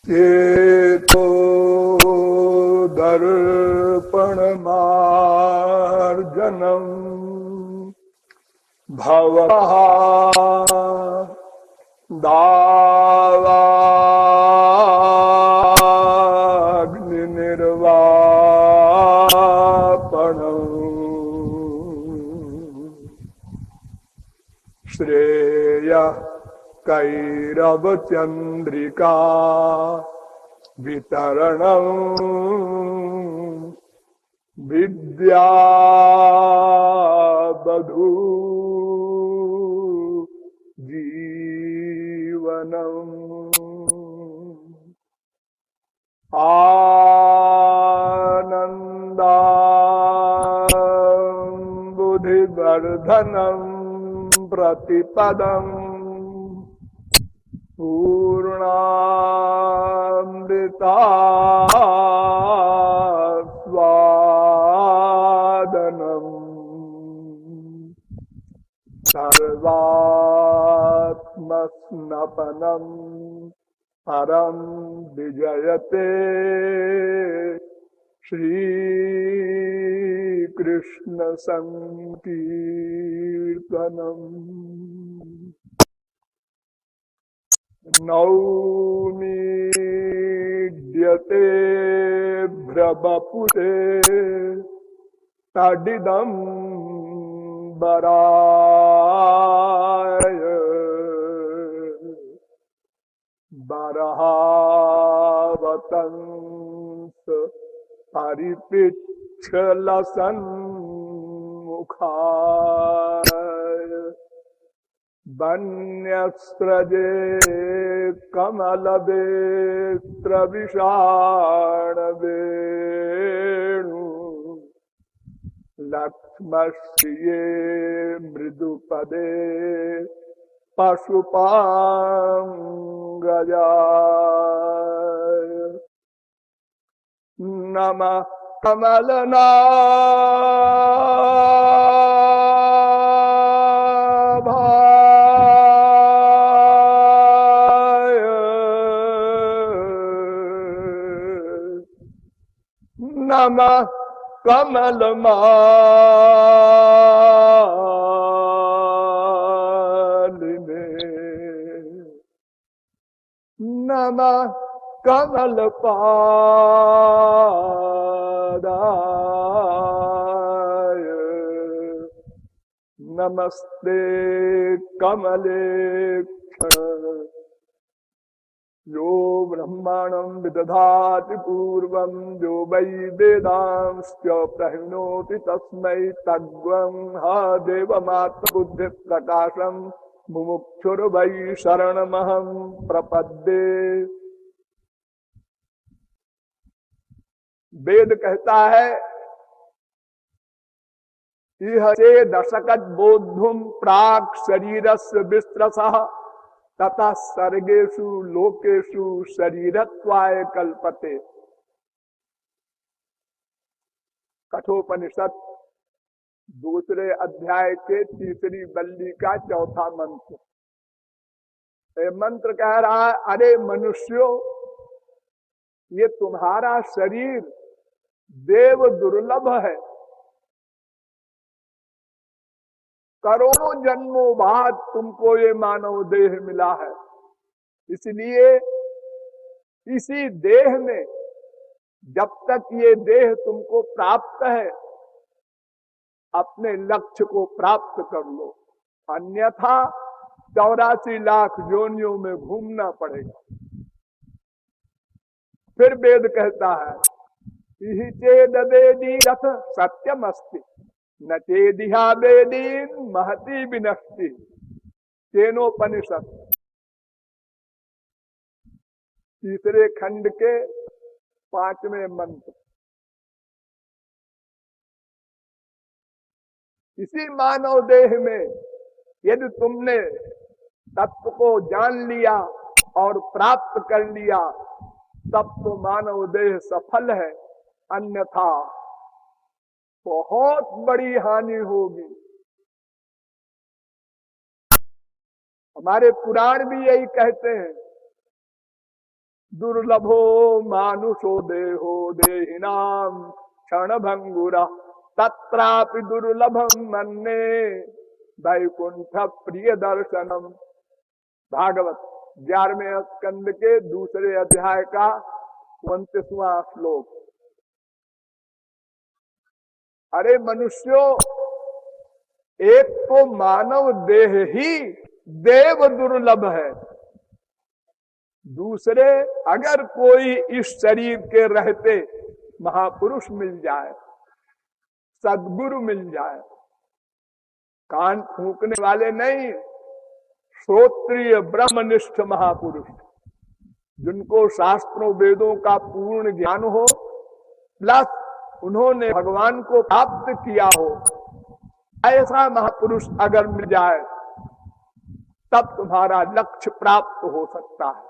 ये तो दर्पणमार्जनम् भवः दावाग्निर्वापणम् श्रेयः कैरवचन्द्रिका वितरणम् विद्यावधू जीवनम् आनन्दाम् बुद्धिवर्धनम् प्रतिपदम् पूर्णामृतास्वादनम् सर्वात्मस्नपनम् परम् विजयते श्रीकृष्ण संकीर्तनम्। नौमीड्यते भ्रवपुरे तडिदम् बराय बरहावतंस परिपिच्छलसन्मुखाय वन्यस्रजे कमलवेत्र विषाणवेणु लक्ष्मश्रिये मृदुपदे पशुपाङ्गजाय नमः कमलनाभाय नमः कमलमालिने नमः कमलपादाय नमस्ते कमलेक्षण यो ब्रह्माणं विदधाति पूर्वं यो वै वेदांश्च प्रहिणोति तस्मै तद्वं हा देवमात्मबुद्धि प्रकाशं मुमुक्षुर्वै शरणमहं प्रपद्ये। वेद कहता है इह चे दशकत बोद्धुम प्राक शरीरस्य विस्त्रसः ततः सर्गेषु लोकेषु शरीरत्वाय कल्पते। कठोपनिषद दूसरे अध्याय के तीसरी बल्ली का चौथा मंत्र। ये मंत्र कह रहा है, अरे मनुष्यों, ये तुम्हारा शरीर देव दुर्लभ है। करोड़ों जन्मों बाद तुमको ये मानव देह मिला है, इसलिए इसी देह में जब तक ये देह तुमको प्राप्त है अपने लक्ष्य को प्राप्त कर लो, अन्यथा 84 लाख योनियों में घूमना पड़ेगा। फिर वेद कहता है इहि चेद वेदी रथ सत्यम अस्ति न चेदिहा वेदीन महती विनष्टि। केनोपनिषद तीसरे खंड के 5वें मंत्र। इसी मानव देह में यदि तुमने तत्व को जान लिया और प्राप्त कर लिया तब तो मानव देह सफल है, अन्यथा बहुत बड़ी हानि होगी। हमारे पुराण भी यही कहते हैं दुर्लभो मानुषो देहो देहिनाम क्षण भंगुरा तत्रापि दुर्लभम मन्ने वैकुंठ प्रिय दर्शनम। भागवत 11वें स्कंद के दूसरे अध्याय का 29वां श्लोक। अरे मनुष्यों, एक तो मानव देह ही देव दुर्लभ है, दूसरे अगर कोई इस शरीर के रहते महापुरुष मिल जाए, सद्गुरु मिल जाए, कान फूंकने वाले नहीं, श्रोत्रिय ब्रह्मनिष्ठ महापुरुष जिनको शास्त्रों वेदों का पूर्ण ज्ञान हो, प्लस उन्होंने भगवान को प्राप्त किया हो, ऐसा महापुरुष अगर मिल जाए तब तुम्हारा लक्ष्य प्राप्त हो सकता है।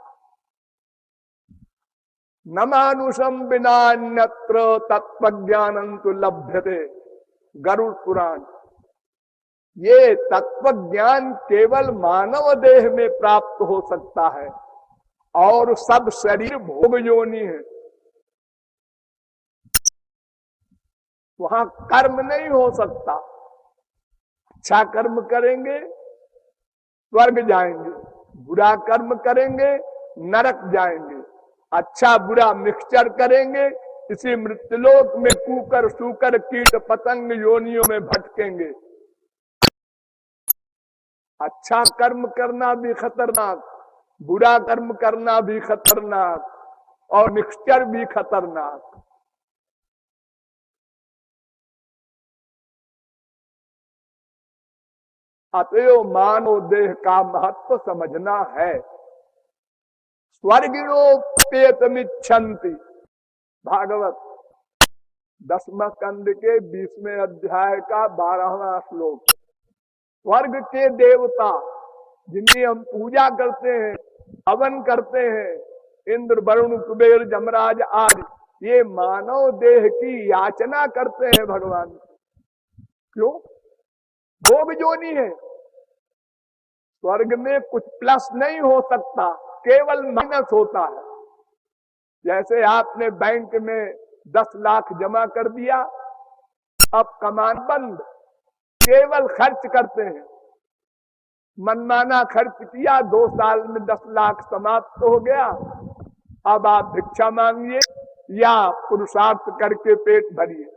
न मानुषम बिना अन्यत्र तत्वज्ञानं तु लभ्यते, गरुड़ पुराण। ये तत्व ज्ञान केवल मानव देह में प्राप्त हो सकता है और सब शरीर भोग योनि है, वहां कर्म नहीं हो सकता। अच्छा कर्म करेंगे स्वर्ग जाएंगे, बुरा कर्म करेंगे नरक जाएंगे। अच्छा बुरा मिक्सचर करेंगे, इसी मृत्युलोक में कूकर सूकर कीट पतंग योनियों में भटकेंगे। अच्छा कर्म करना भी खतरनाक, बुरा कर्म करना भी खतरनाक और मिक्सचर भी खतरनाक। अतएव मानव देह का महत्व समझना है। स्वर्गिणोपेतमिच्छन्ति, भागवत 10वें स्कंद के 20वें अध्याय का 12वां श्लोक। स्वर्ग के देवता जिनकी हम पूजा करते हैं, हवन करते हैं, इंद्र वरुण कुबेर जमराज आदि, ये मानव देह की याचना करते हैं भगवान। क्यों? भोग जोनी है। स्वर्ग में कुछ प्लस नहीं हो सकता, केवल माइनस होता है। जैसे आपने बैंक में 10 लाख जमा कर दिया, अब कमान बंद, केवल खर्च करते हैं। मनमाना खर्च किया, 2 साल में 10 लाख समाप्त हो गया। अब आप भिक्षा मांगिए या पुरुषार्थ करके पेट भरिए।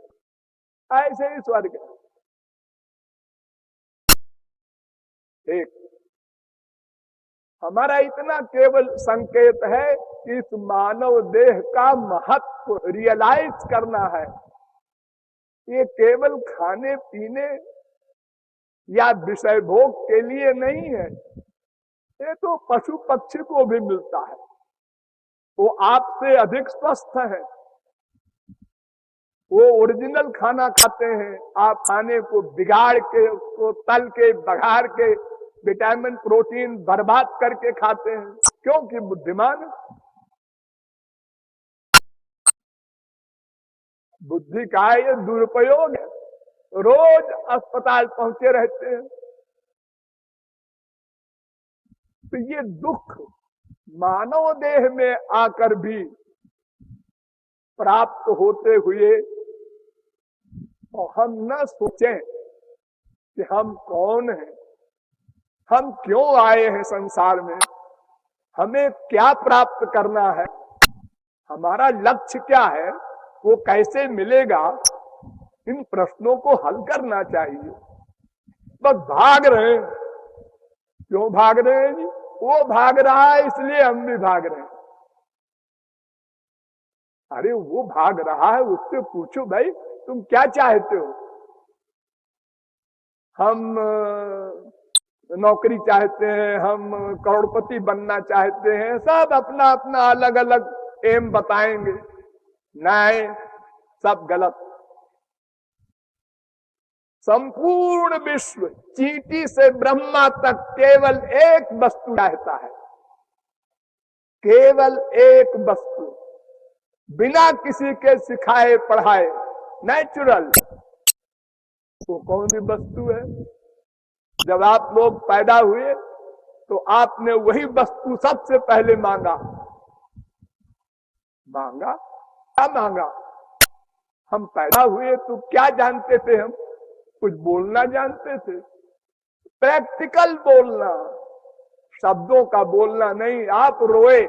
ऐसे ही स्वर्ग है। एक हमारा इतना केवल संकेत है कि इस मानव देह का महत्व रियलाइज करना है। ये केवल खाने पीने या विषय भोग के लिए नहीं है, ये तो पशु पक्षी को भी मिलता है। वो आपसे अधिक स्वस्थ है, वो ओरिजिनल खाना खाते हैं, आप खाने को बिगाड़ के, उसको तल के बघार के विटामिन प्रोटीन बर्बाद करके खाते हैं, क्योंकि बुद्धिमान। बुद्धि का ये दुरुपयोग है, रोज अस्पताल पहुंचे रहते हैं। तो ये दुख मानव देह में आकर भी प्राप्त होते हुए तो हम न सोचें कि हम कौन हैं, हम क्यों आए हैं संसार में, हमें क्या प्राप्त करना है, हमारा लक्ष्य क्या है, वो कैसे मिलेगा, इन प्रश्नों को हल करना चाहिए। बस भाग रहे हैं। क्यों भाग रहे हैं जी? वो भाग रहा है इसलिए हम भी भाग रहे हैं। अरे वो भाग रहा है, उससे पूछो भाई तुम क्या चाहते हो। हम नौकरी चाहते हैं, हम करोड़पति बनना चाहते हैं, सब अपना अपना अलग अलग एम बताएंगे। नहीं, सब गलत। संपूर्ण विश्व चींटी से ब्रह्मा तक केवल एक वस्तु चाहता है, केवल एक वस्तु, बिना किसी के सिखाए पढ़ाए, नेचुरल। वो कौन सी वस्तु है? जब आप लोग पैदा हुए तो आपने वही वस्तु सबसे पहले मांगा, मांगा? क्या मांगा? हम पैदा हुए तो क्या जानते थे? हम कुछ बोलना जानते थे? प्रैक्टिकल बोलना, शब्दों का बोलना नहीं। आप रोए,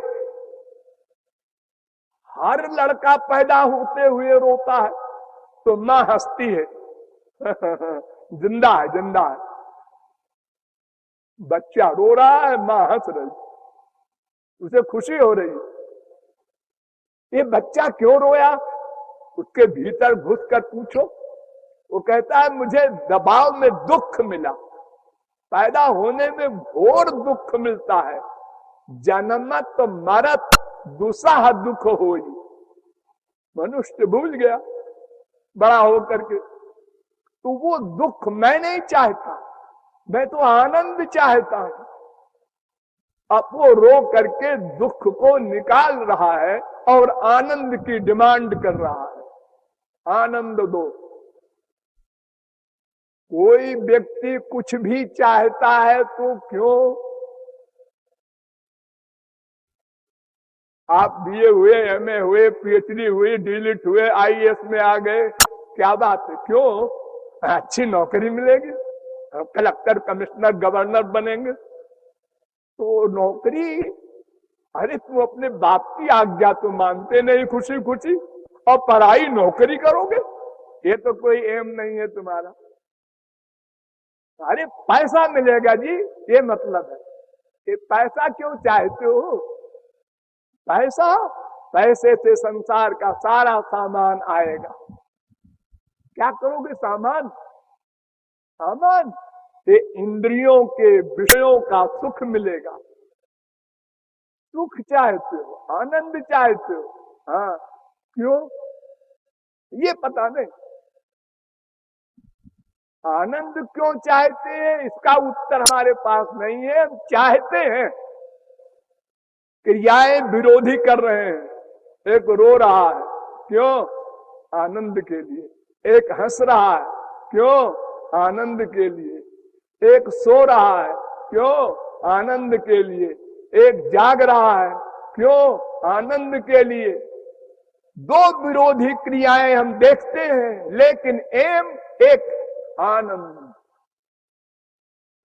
हर लड़का पैदा होते हुए रोता है तो मां हंसती है जिंदा है, जिंदा है। बच्चा रो रहा है, मां हंस रही, उसे खुशी हो रही। ये बच्चा क्यों रोया? उसके भीतर घुसकर पूछो, वो कहता है मुझे दबाव में दुख मिला। पैदा होने में घोर दुख मिलता है, जन्मत मरत दुसह दुख होई। मनुष्य भूल गया बड़ा होकर के, तो वो दुख मैं नहीं चाहता, मैं तो आनंद चाहता हूं। अब वो रो करके दुख को निकाल रहा है और आनंद की डिमांड कर रहा है। आनंद दो। कोई व्यक्ति कुछ भी चाहता है तो क्यों? आप बीए हुए, एमए हुए, पीएचडी हुई, डीलिट हुए, आईएएस में आ गए, क्या बात है? क्यों? अच्छी नौकरी मिलेगी, कलेक्टर, कमिश्नर, गवर्नर बनेंगे तो नौकरी। अरे तुम अपने बाप की आज्ञा तो मानते नहीं खुशी खुशी, और पढ़ाई नौकरी करोगे? ये तो कोई एम नहीं है तुम्हारा। अरे पैसा मिलेगा जी, ये मतलब है। ये पैसा क्यों चाहते हो? पैसा, पैसे से संसार का सारा सामान आएगा। क्या करोगे सामान? सामान से इंद्रियों के विषयों का सुख मिलेगा। सुख चाहते हो, आनंद चाहते हो, हाँ क्यों? ये पता नहीं। आनंद क्यों चाहते हैं इसका उत्तर हमारे पास नहीं है। हम चाहते हैं, क्रियाएं विरोधी कर रहे हैं। एक रो रहा है, क्यों? आनंद के लिए। एक हंस रहा है, क्यों? आनंद के लिए। एक सो रहा है, क्यों? आनंद के लिए। एक जाग रहा है, क्यों? आनंद के लिए। दो विरोधी क्रियाएं हम देखते हैं, लेकिन एम एक, आनंद।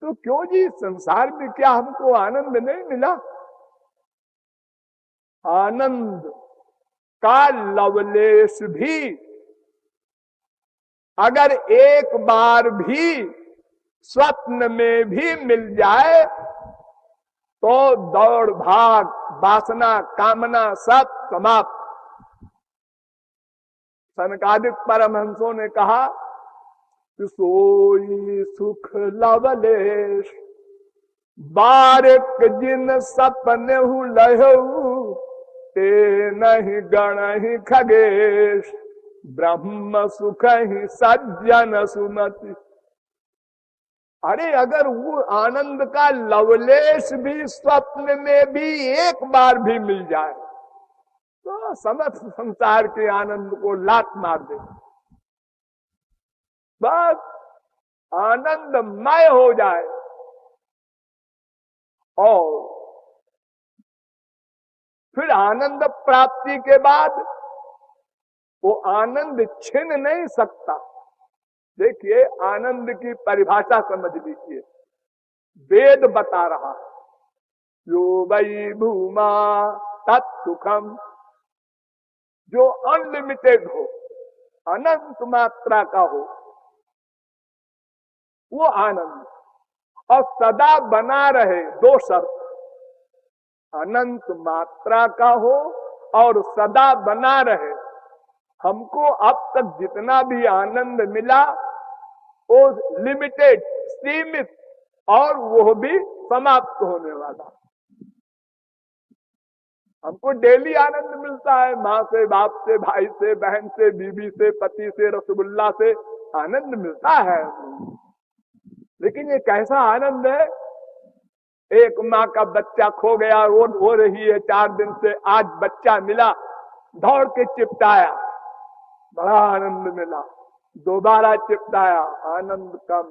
तो क्यों जी, संसार में क्या हमको आनंद नहीं मिला? आनंद का लवलेश भी अगर एक बार भी स्वप्न में भी मिल जाए तो दौड़ भाग, वासना, कामना सब समाप्त। सनकादिक परमहंसों ने कहा, सोई सुख लवलेश, बारिक जिन सपने लहू, ते नहीं गण ही खगेश, ब्रह्म सुख ही सज्जन सुमति। अरे अगर वो आनंद का लवलेश भी स्वप्न में भी एक बार भी मिल जाए तो समस्त संसार के आनंद को लात मार दे। बस आनंदमय हो जाए। और फिर आनंद प्राप्ति के बाद वो आनंद छिन नहीं सकता। देखिए, आनंद की परिभाषा समझ लीजिए। वेद बता रहा है, यो वै भूमा तत्सुखम, जो अनलिमिटेड हो, अनंत मात्रा का हो, वो आनंद, और सदा बना रहे। दो शर्त, अनंत मात्रा का हो और सदा बना रहे। हमको अब तक जितना भी आनंद मिला वो लिमिटेड, सीमित, और वो भी समाप्त होने वाला। हमको डेली आनंद मिलता है, माँ से, बाप से, भाई से, बहन से, बीवी से, पति से, रसगुल्ला से आनंद मिलता है। लेकिन ये कैसा आनंद है? एक माँ का बच्चा खो गया, रो रही है 4 दिन से, आज बच्चा मिला, दौड़ के चिपटाया, बड़ा आनंद मिला। दोबारा चिपटाया, आनंद कम,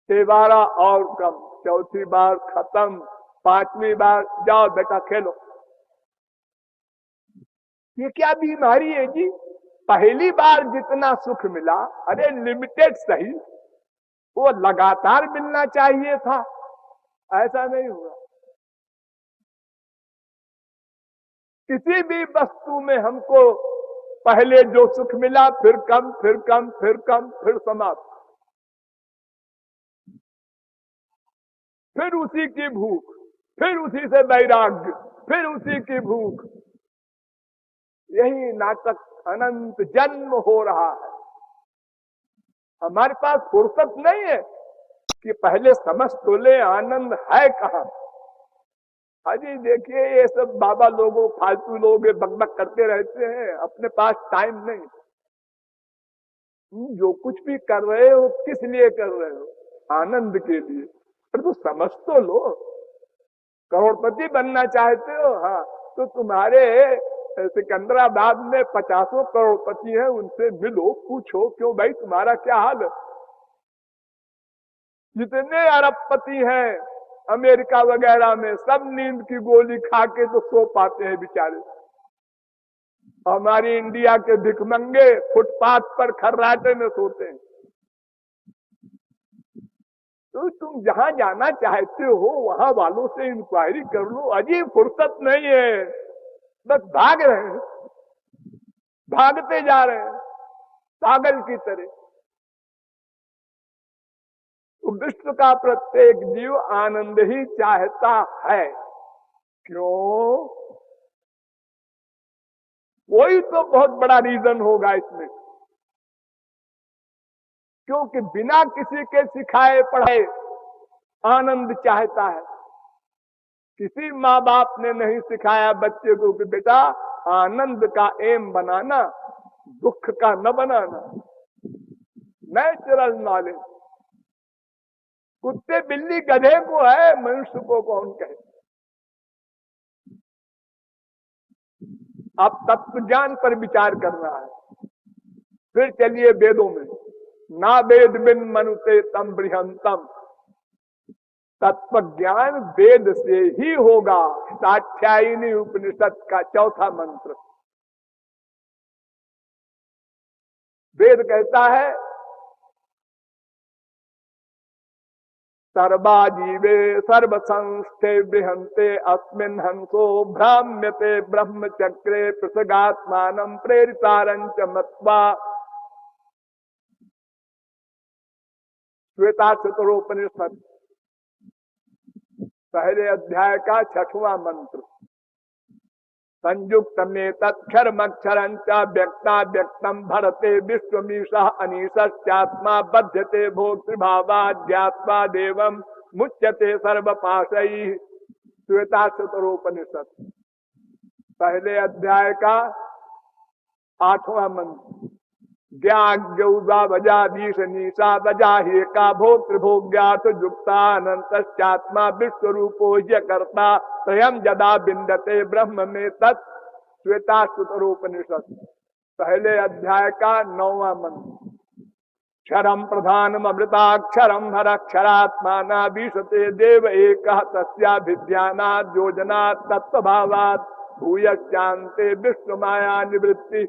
6 बार और कम, 4थी बार खत्म, 5वीं बार जाओ बेटा खेलो। ये क्या बीमारी है जी? पहली बार जितना सुख मिला, अरे लिमिटेड सही, वो लगातार मिलना चाहिए था, ऐसा नहीं हुआ। किसी भी वस्तु में हमको पहले जो सुख मिला, फिर कम, फिर कम, फिर कम, फिर समाप्त, फिर उसी की भूख, फिर उसी से वैराग्य, फिर उसी की भूख। यही नाटक अनंत जन्म हो रहा है। हमारे पास फुर्सत नहीं है कि पहले समझ तो ले आनंद है कहां। हाजी देखिए, ये सब बाबा लोगों, फालतू लोग बकबक करते रहते हैं, अपने पास टाइम नहीं। जो कुछ भी कर रहे हो किस लिए कर रहे हो? आनंद के लिए। पर तो समझ तो लो, करोड़पति बनना चाहते हो, हाँ, तो तुम्हारे सिकंदराबाद में 50 करोड़पति हैं, उनसे मिलो, पूछो क्यों भाई तुम्हारा क्या हाल है। जितने अरबपति हैं अमेरिका वगैरह में, सब नींद की गोली खा के तो सो पाते हैं बेचारे। हमारी इंडिया के भिखमंगे फुटपाथ पर खर्राटे में सोते हैं। तो तुम जहां जाना चाहते हो वहां वालों से इंक्वायरी कर लो। अजीब फुर्सत नहीं है, बस भाग रहे हैं, भागते जा रहे हैं पागल की तरह। विश्व का प्रत्येक जीव आनंद ही चाहता है। क्यों? कोई तो बहुत बड़ा रीजन होगा इसमें। क्योंकि बिना किसी के सिखाए पढ़ाए आनंद चाहता है। किसी माँ बाप ने नहीं सिखाया बच्चे को कि बेटा आनंद का एम बनाना, दुख का न बनाना। Natural knowledge. कुत्ते बिल्ली गधे को है, मनुष्य को कौन कहे। अब तत्व ज्ञान पर विचार करना है। फिर चलिए वेदों में, ना वेद बिन मनुते तम बृहंतम। तत्व ज्ञान वेद से ही होगा। कात्यायनी उपनिषद का चौथा मंत्र। वेद कहता है सर्वाजीवे सर्वसंस्थे बृहंते अस्मिन् हंसो भ्राम्यते ब्रह्मचक्रे पृथगात्मानं प्रेरितारंच मत्वा। श्वेताक्षरोपनिषद पहले अध्याय का 6वां मंत्र। संयुक्त में तत्क्षरमक्षरंच व्यक्ता व्यक्तम भरते विश्वमीशः अनीशश्चात्मा बध्यते भोक्तृभावाद्यात्मा देवम मुच्यते सर्वपाशैः। श्वेताक्षरोपनिषद पहले अध्याय का 8वां मंत्र। ज्ञाज्ञौजा वजाधीश निशा वजाहे का भोक्तृभोग्याथ युक्तानंतश्चात्मा विश्वरूपो कर्ता स्वयं जदा बिंदते ब्रह्म में तत्। श्वेताक्षरोपनिषद पहले अध्याय का 9वां मंत्र। क्षरम प्रधानम अमृताक्षरम हरक्षरात्माना विशते देव एकः तस्याभिध्यानात् योजनात् तत्वभावात् भूयश्चान्ते विश्व माया निवृत्ति।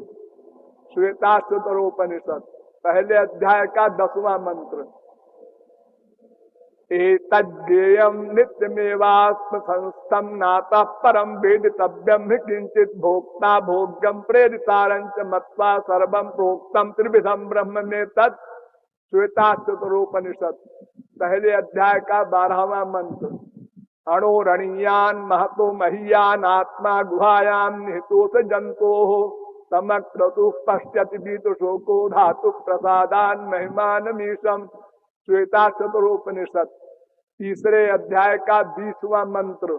श्वेताक्षरोपनिषद पहले अध्याय का 10वां मंत्र। एतज्ञेयं नित्यमेवास्म संस्थम नातः परम वेदितव्यम हि किंचित भोक्ता भोग्यम प्रेरितारंच मत्वा सर्वं प्रोक्तम त्रिविधम ब्रह्म में तत्। श्वेताक्षरोपनिषद पहले अध्याय का 12वां मंत्र। अणोरणीयान महतो महीयान आत्मा गुहायाम निहितोष जंतोः समक्रतु पश्यति बीत शोको धातु प्रसादान महिमानमीशम। श्वेताक्षरोपनिषद तीसरे अध्याय का 20वां मंत्र।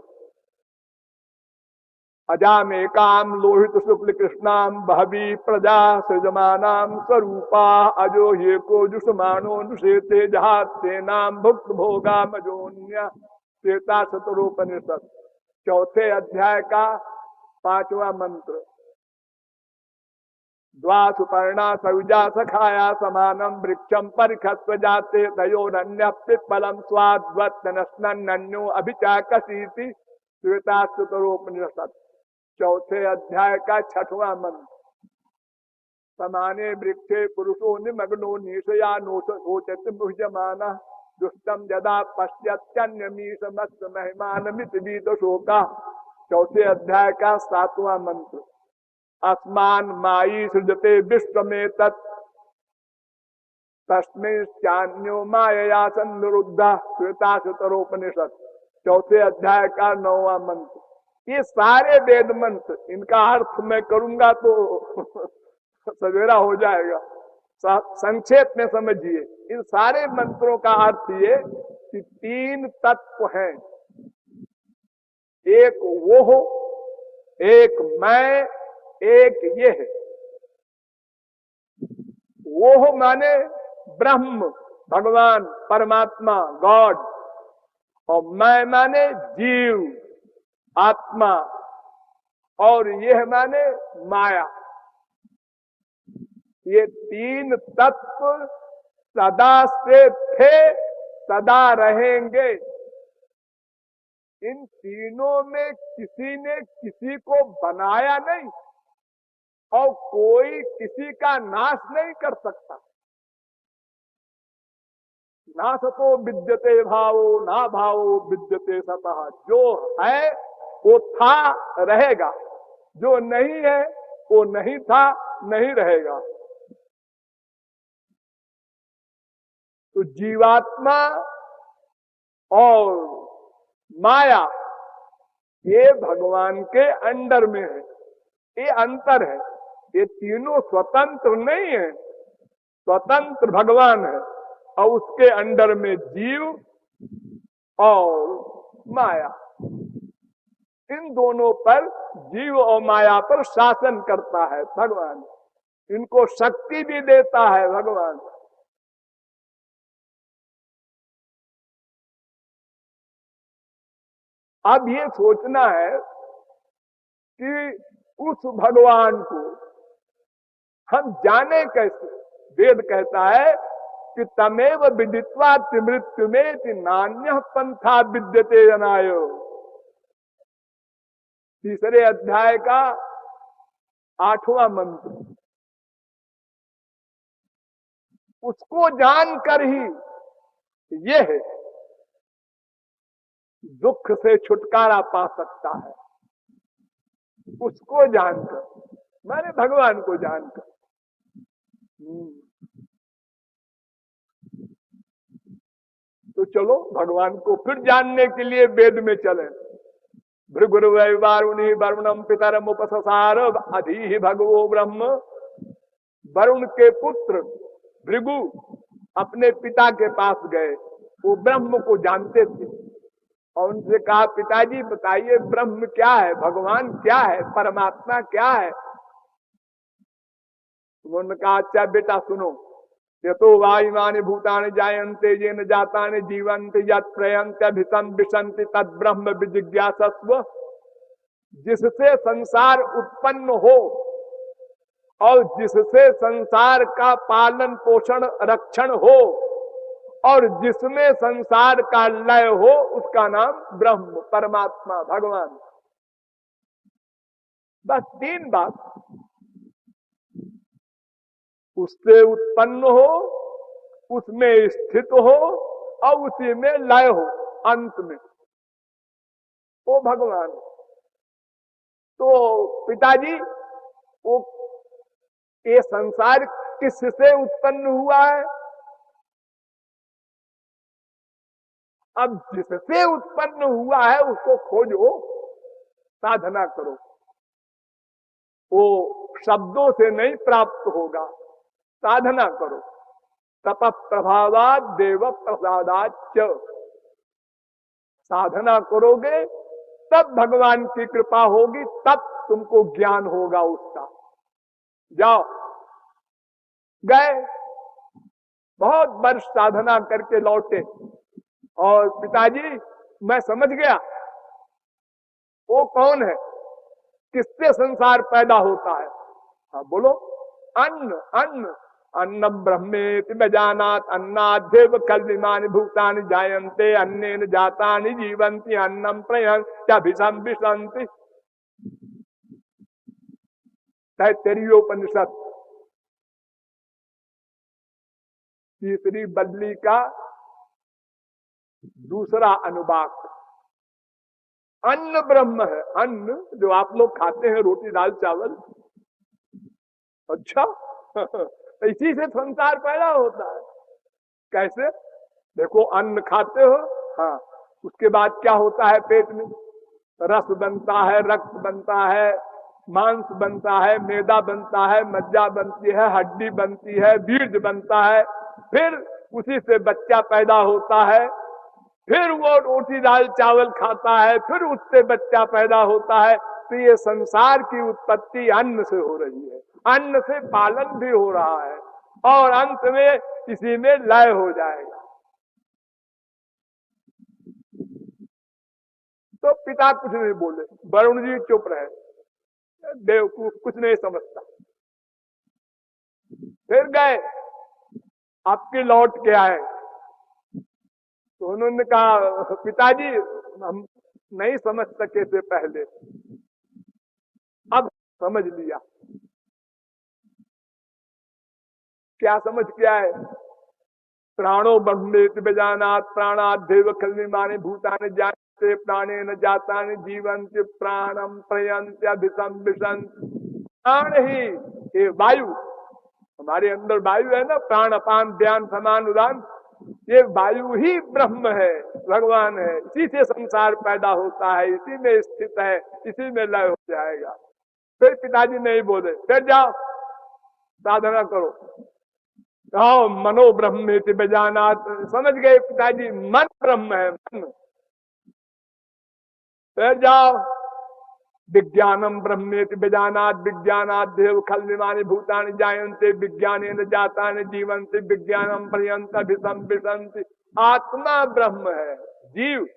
अजामेकाम लोहित शुक्ल कृष्णाम बहवी प्रजा सृजमानाम स्वरूपा अजो ये को जुषमानो नुषेते जहाते नाम भुक्त भोगा मजोन्य। श्वेताक्षरोपनिषद चौथे अध्याय का 5वां मंत्र। द्वासुपर्णा सयुजा सखाया समानम वृक्षम परिखस्व जाते तयोरन्य पिप्पलम स्वाद्वत्नन्यो अभिचाकसीति। श्वेताक्षरोपनिषद चौथे अध्याय का 6वां मंत्र। समाने वृक्षे पुरुषो निमग्नो निशया नोचत मुह्यमानः दुष्टम यदा पश्यत्यन्यमीशमस्त महिमानमित विदशोका। चौथे अध्याय का 7वां मंत्र। अस्मान मायी सृजते विश्वमेतत् तस्मिंश्चान्यो मायया संनिरुद्धः श्वेताशतरोपनिषद। चौथे अध्याय का 9वां मंत्र। ये सारे वेद मंत्र, इनका अर्थ मैं करूंगा तो सवेरा हो जाएगा, संक्षेप में समझिए। इन सारे मंत्रों का अर्थ ये कि 3 तत्व हैं, एक वो हो, एक मैं, एक ये है। वो हो माने ब्रह्म, भगवान, परमात्मा, गॉड, और मैं माने जीव, आत्मा, और यह माने माया। ये 3 तत्व सदा से थे, सदा रहेंगे। इन तीनों में किसी ने किसी को बनाया नहीं और कोई किसी का नाश नहीं कर सकता। नासतो विद्यते भावो ना भावो विद्यते सतः। जो है वो था, रहेगा। जो नहीं है वो नहीं था, नहीं रहेगा। तो जीवात्मा और माया ये भगवान के अंडर में है, ये अंतर है। ये तीनों स्वतंत्र नहीं है, स्वतंत्र भगवान है और उसके अंडर में जीव और माया। इन दोनों पर, जीव और माया पर शासन करता है भगवान। इनको शक्ति भी देता है भगवान। अब ये सोचना है कि उस भगवान को हम जाने कैसे। वेद कहता है कि तमेव विदित्वा मृत्यु में नान्यः पंथा विद्यते जनायो। तीसरे अध्याय का 8वां मंत्र। उसको जानकर ही ये है दुख से छुटकारा पा सकता है। उसको जानकर माने भगवान को जानकर। तो चलो भगवान को फिर जानने के लिए वेद में चले। भृगुर्वैवारुणि वरुणम पितरम उपससार अधि भगवो ब्रह्म। वरुण के पुत्र भृगु अपने पिता के पास गए। वो ब्रह्म को जानते थे और उनसे कहा, पिताजी बताइए ब्रह्म क्या है, भगवान क्या है, परमात्मा क्या है। उन्होंने कहा, अच्छा बेटा सुनो, यतो वायुमानि भूतानि जायन्ते येन जातानि जीवन्ति यत् प्रयन्ति अभिसं विशन्ति तद् ब्रह्म विजिज्ञासस्व। जिससे संसार उत्पन्न हो और जिससे संसार का पालन पोषण रक्षण हो और जिसमें संसार का लय हो, उसका नाम ब्रह्म, परमात्मा, भगवान। बस 3 बात। उससे उत्पन्न हो, उसमें स्थित हो और उसी में लय हो अंत में, वो भगवान। तो पिताजी, वो ये संसार किससे उत्पन्न हुआ है? अब जिससे उत्पन्न हुआ है उसको खोजो, साधना करो। वो शब्दों से नहीं प्राप्त होगा, साधना करो। तप प्रभावात् देव प्रसादाच्च। साधना करोगे तब भगवान की कृपा होगी, तब तुमको ज्ञान होगा उसका। जाओ, गए, बहुत वर्ष साधना करके लौटे और पिताजी मैं समझ गया वो कौन है, किससे संसार पैदा होता है। हाँ बोलो। अन्न अन्न अन्नम ब्रह्मेति बजानात अन्नाद्येव कल्पिमानि भूतानि जायन्ते अन्नेन जातानि जीवन्ति अन्नम प्रयन्त्यभिसं विशन्ति। तैत्तरीयोपनिषद तीसरी बल्ली का दूसरा अनुवाक। अन्न ब्रह्म है। अन्न जो आप लोग खाते हैं, रोटी दाल चावल, अच्छा इसी से संसार पैदा होता है। कैसे? देखो, अन्न खाते हो, हाँ, उसके बाद क्या होता है पेट में? रस बनता है, रक्त बनता है, मांस बनता है, मैदा बनता है, मज्जा बनती है, हड्डी बनती है, बीज बनता है, फिर उसी से बच्चा पैदा होता है, फिर वो रोटी दाल चावल खाता है, फिर उससे बच्चा पैदा होता है। तो ये संसार की उत्पत्ति अन्न से हो रही है, अन्न से पालन भी हो रहा है, और अंत में इसी में लय हो जाएगा। तो पिता कुछ नहीं बोले, वरुण जी चुप रहे, बेवकूफ, कुछ नहीं समझता। फिर गए, आपके लौट के आए, तो उन्होंने कहा पिताजी हम नहीं समझ सके थे पहले, अब समझ लिया। क्या समझ के आए? प्राणो ब्रह्मेति बेजानात् प्राणाद्येव खल्विमानि भूतानि जायन्ते प्राणेन जातानि जीवन्ति प्राणं प्रयन्ति अभिसंविशन्ति। प्राण ही ये वायु, हमारे अंदर वायु है ना, प्राण अपान ध्यान समान उदान, ये वायु ही ब्रह्म है, भगवान है। इसी से संसार पैदा होता है, इसी में स्थित है, इसी में लय हो जाएगा। फिर पिताजी नहीं बोले, फिर जाओ साधना करो, आओ मनो ब्रह्मेति बेजानात्। समझ गए पिताजी, मन ब्रह्म है, मन। फिर जाओ, विज्ञानम ब्रह्मेति बेजानात् विज्ञानाद्येव खल्विमानि भूतानि जायन्ते विज्ञानेन जातानि जीवन्ति विज्ञानम पर्यन्त अभिसंविशन्ति। आत्मा ब्रह्म है, जीव।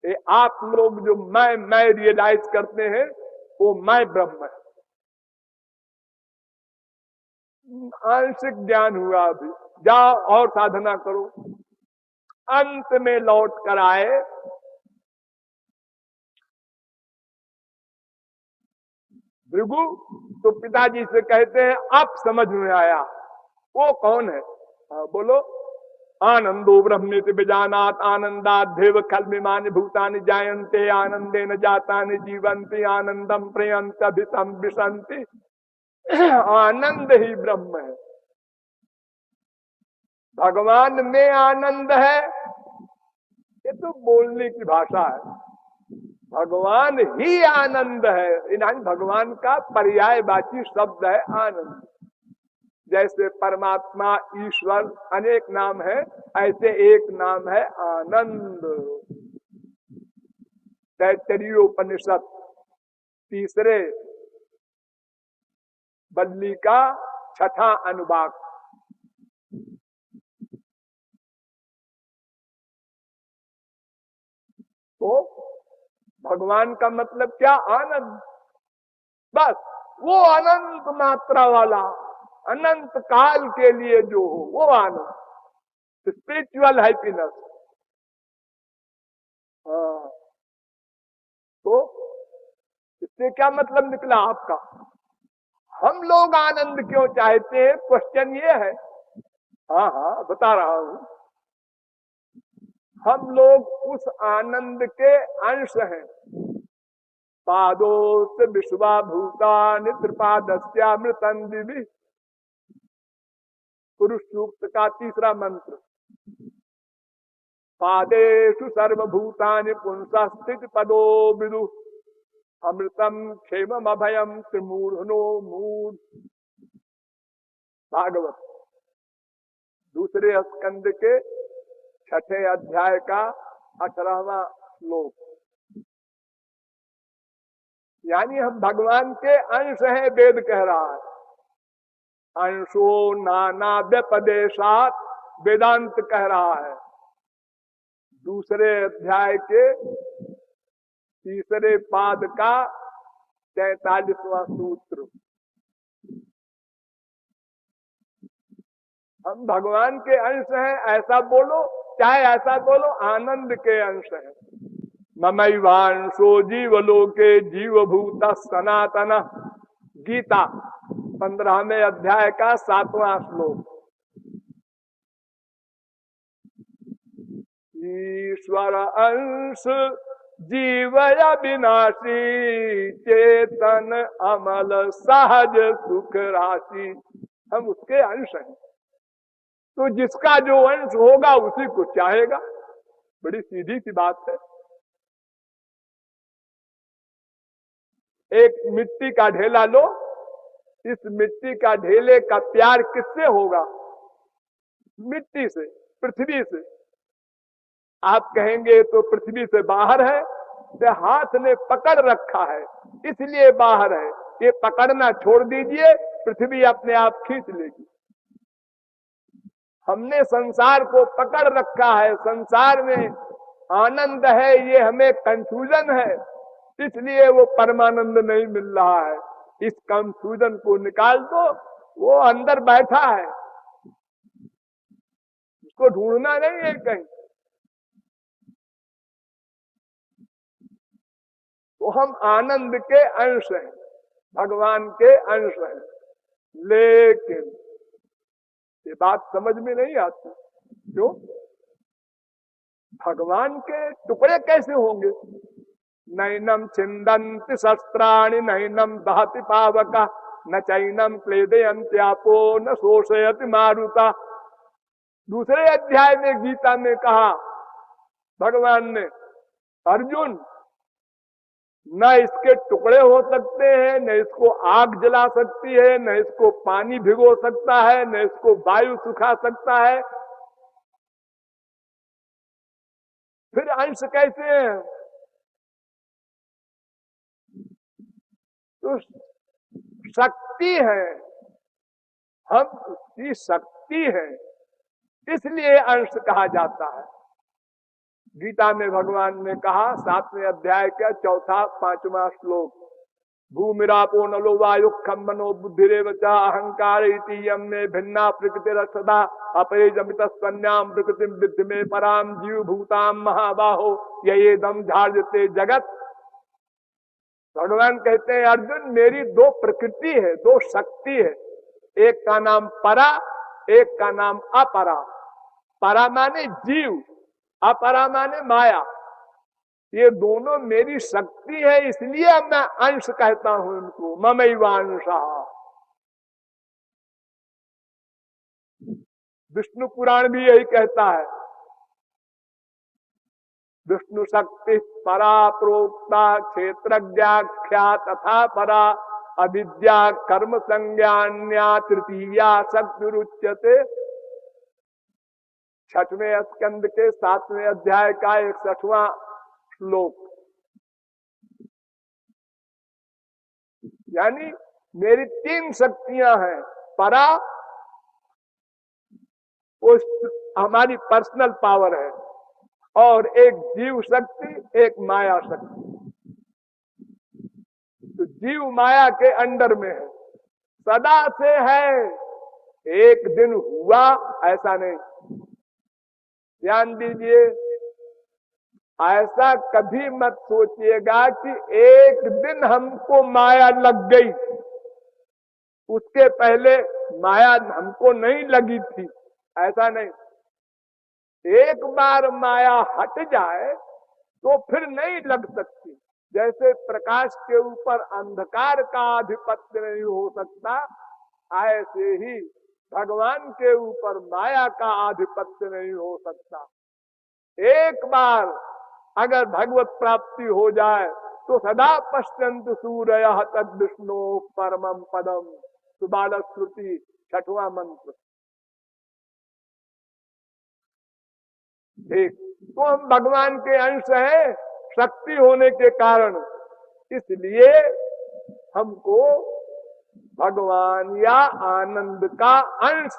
ये आप लोग जो मैं रियलाइज करते हैं, वो मैं ब्रह्म है। आंशिक ज्ञान हुआ, अभी जाओ और साधना करो। अंत में लौट कर आए, भृगु तो पिताजी से कहते हैं अब समझ में आया, वो कौन है? बोलो। आनंदो ब्रह्मेति बेजानात् आनंदाद्येव खल्विमानि भूतानि जायन्ते आनंदेन जातानि जीवन्ति आनंदम प्रयन्ति अभिसंविशन्ति। आनंद ही ब्रह्म है, भगवान में आनंद है। ये तो बोलने की भाषा है, भगवान ही आनंद है। भगवान का पर्यायवाची शब्द है आनंद। जैसे परमात्मा ईश्वर अनेक नाम है, ऐसे एक नाम है आनंद। तैत्तरीयोपनिषद तीसरे बल्ली का छठा अनुवाक। तो भगवान का मतलब क्या? आनंद। बस वो अनंत मात्रा वाला, अनंत काल के लिए जो हो वो आनंद, स्पिरिचुअल हैप्पीनेस। तो इससे क्या मतलब निकला आपका? हम लोग आनंद क्यों चाहते हैं? क्वेश्चन ये है। हाँ बता रहा हूं। हम लोग उस आनंद के अंश हैं। पादोस विश्वा भूतानि त्रिपादस्यामृतं दिवि, पुरुष सूक्त का तीसरा मंत्र। पादेषु सर्वभूतानि पुंसस्थित पदो विदु, अमृतम क्षेमम अभयम त्रिमूढ़नो मूढ़। भागवत दूसरे स्कंद के छठे अध्याय का 18वां श्लोक। यानी हम भगवान के अंश हैं, वेद कह रहा है। अंशो नाना व्यपदेशात, वेदांत कह रहा है। दूसरे अध्याय के तीसरे पाद का 43वां सूत्र। हम भगवान के अंश हैं ऐसा बोलो, चाहे ऐसा बोलो आनंद के अंश हैं। ममैवांशो जीवलोके जीवभूत सनातन गीता 15वें अध्याय का 7वां श्लोक। ईश्वर अंश जीवय विनाशी, चेतन अमल सहज सुख राशि। हम उसके अंश हैं, तो जिसका जो अंश होगा उसी को चाहेगा। बड़ी सीधी सी बात है। एक मिट्टी का ढेला लो, इस मिट्टी का ढेले का प्यार किससे होगा? मिट्टी से, पृथ्वी से। आप कहेंगे तो पृथ्वी से बाहर है, तो हाथ ने पकड़ रखा है इसलिए बाहर है। ये पकड़ना छोड़ दीजिए, पृथ्वी अपने आप खींच लेगी। हमने संसार को पकड़ रखा है, संसार में आनंद है, ये हमें कंफ्यूजन है, इसलिए वो परमानंद नहीं मिल रहा है। इस कंफ्यूजन को निकाल दो, वो अंदर बैठा है, उसको ढूंढना नहीं है कहीं। तो हम आनंद के अंश हैं, भगवान के अंश हैं, लेकिन ये बात समझ में नहीं आती। क्यों? भगवान के टुकड़े कैसे होंगे? नैनम छिंदन्ति शस्त्राणि नैनम दहति पावका, न चैनम क्लेदयन्त्यापो न शोषयति मारुता। दूसरे अध्याय में गीता में कहा भगवान ने, अर्जुन न इसके टुकड़े हो सकते हैं, न इसको आग जला सकती है, न इसको पानी भिगो सकता है, न इसको वायु सुखा सकता है, फिर अंश कैसे है? तो शक्ति है, हम उसकी शक्ति है, इसलिए अंश कहा जाता है। गीता में भगवान ने कहा 7वें अध्याय का 4-5वां श्लोक, भूमिरापो नलो वायु खम मनो बुद्धिरेव च अहंकार इति यम में भिन्ना प्रकृतिरसदा अपरिजमित स्वन्याम प्रकृतिम विद्धि में पराम जीव भूताम महाबाहो येदम झार्जते जगत। भगवान कहते हैं अर्जुन, मेरी दो प्रकृति है, दो शक्ति है, एक का नाम परा, एक का नाम अपरा। परा माने जीव, अपरा माने माया। ये दोनों मेरी शक्ति है, इसलिए मैं अंश कहता हूं इनको, ममैवांशः। विष्णु पुराण भी यही कहता है, विष्णु शक्ति परा प्रोक्ता क्षेत्रज्ञाख्या तथा परा अविद्या कर्म संज्ञान्या तृतीया शक्ति रुच्यते। 6वें स्कंद के 7वें अध्याय का 61वां श्लोक। यानी मेरी 3 शक्तियां हैं, परा उस हमारी पर्सनल पावर है, और एक जीव शक्ति, एक माया शक्ति। तो जीव माया के अंडर में है, सदा से है, एक दिन हुआ ऐसा नहीं। ध्यान दीजिए, ऐसा कभी मत सोचिएगा कि एक दिन हमको माया लग गई, उसके पहले माया हमको नहीं लगी थी, ऐसा नहीं। एक बार माया हट जाए तो फिर नहीं लग सकती। जैसे प्रकाश के ऊपर अंधकार का आधिपत्य नहीं हो सकता, ऐसे ही भगवान के ऊपर माया का आधिपत्य नहीं हो सकता। एक बार अगर भगवत प्राप्ति हो जाए तो सदा पश्यन्तु सूरयः तद विष्णु परमं पदम। सुबाल श्रुति 6वां मंत्र। ठीक, तो हम भगवान के अंश हैं शक्ति होने के कारण, इसलिए हमको भगवान या आनंद का अंश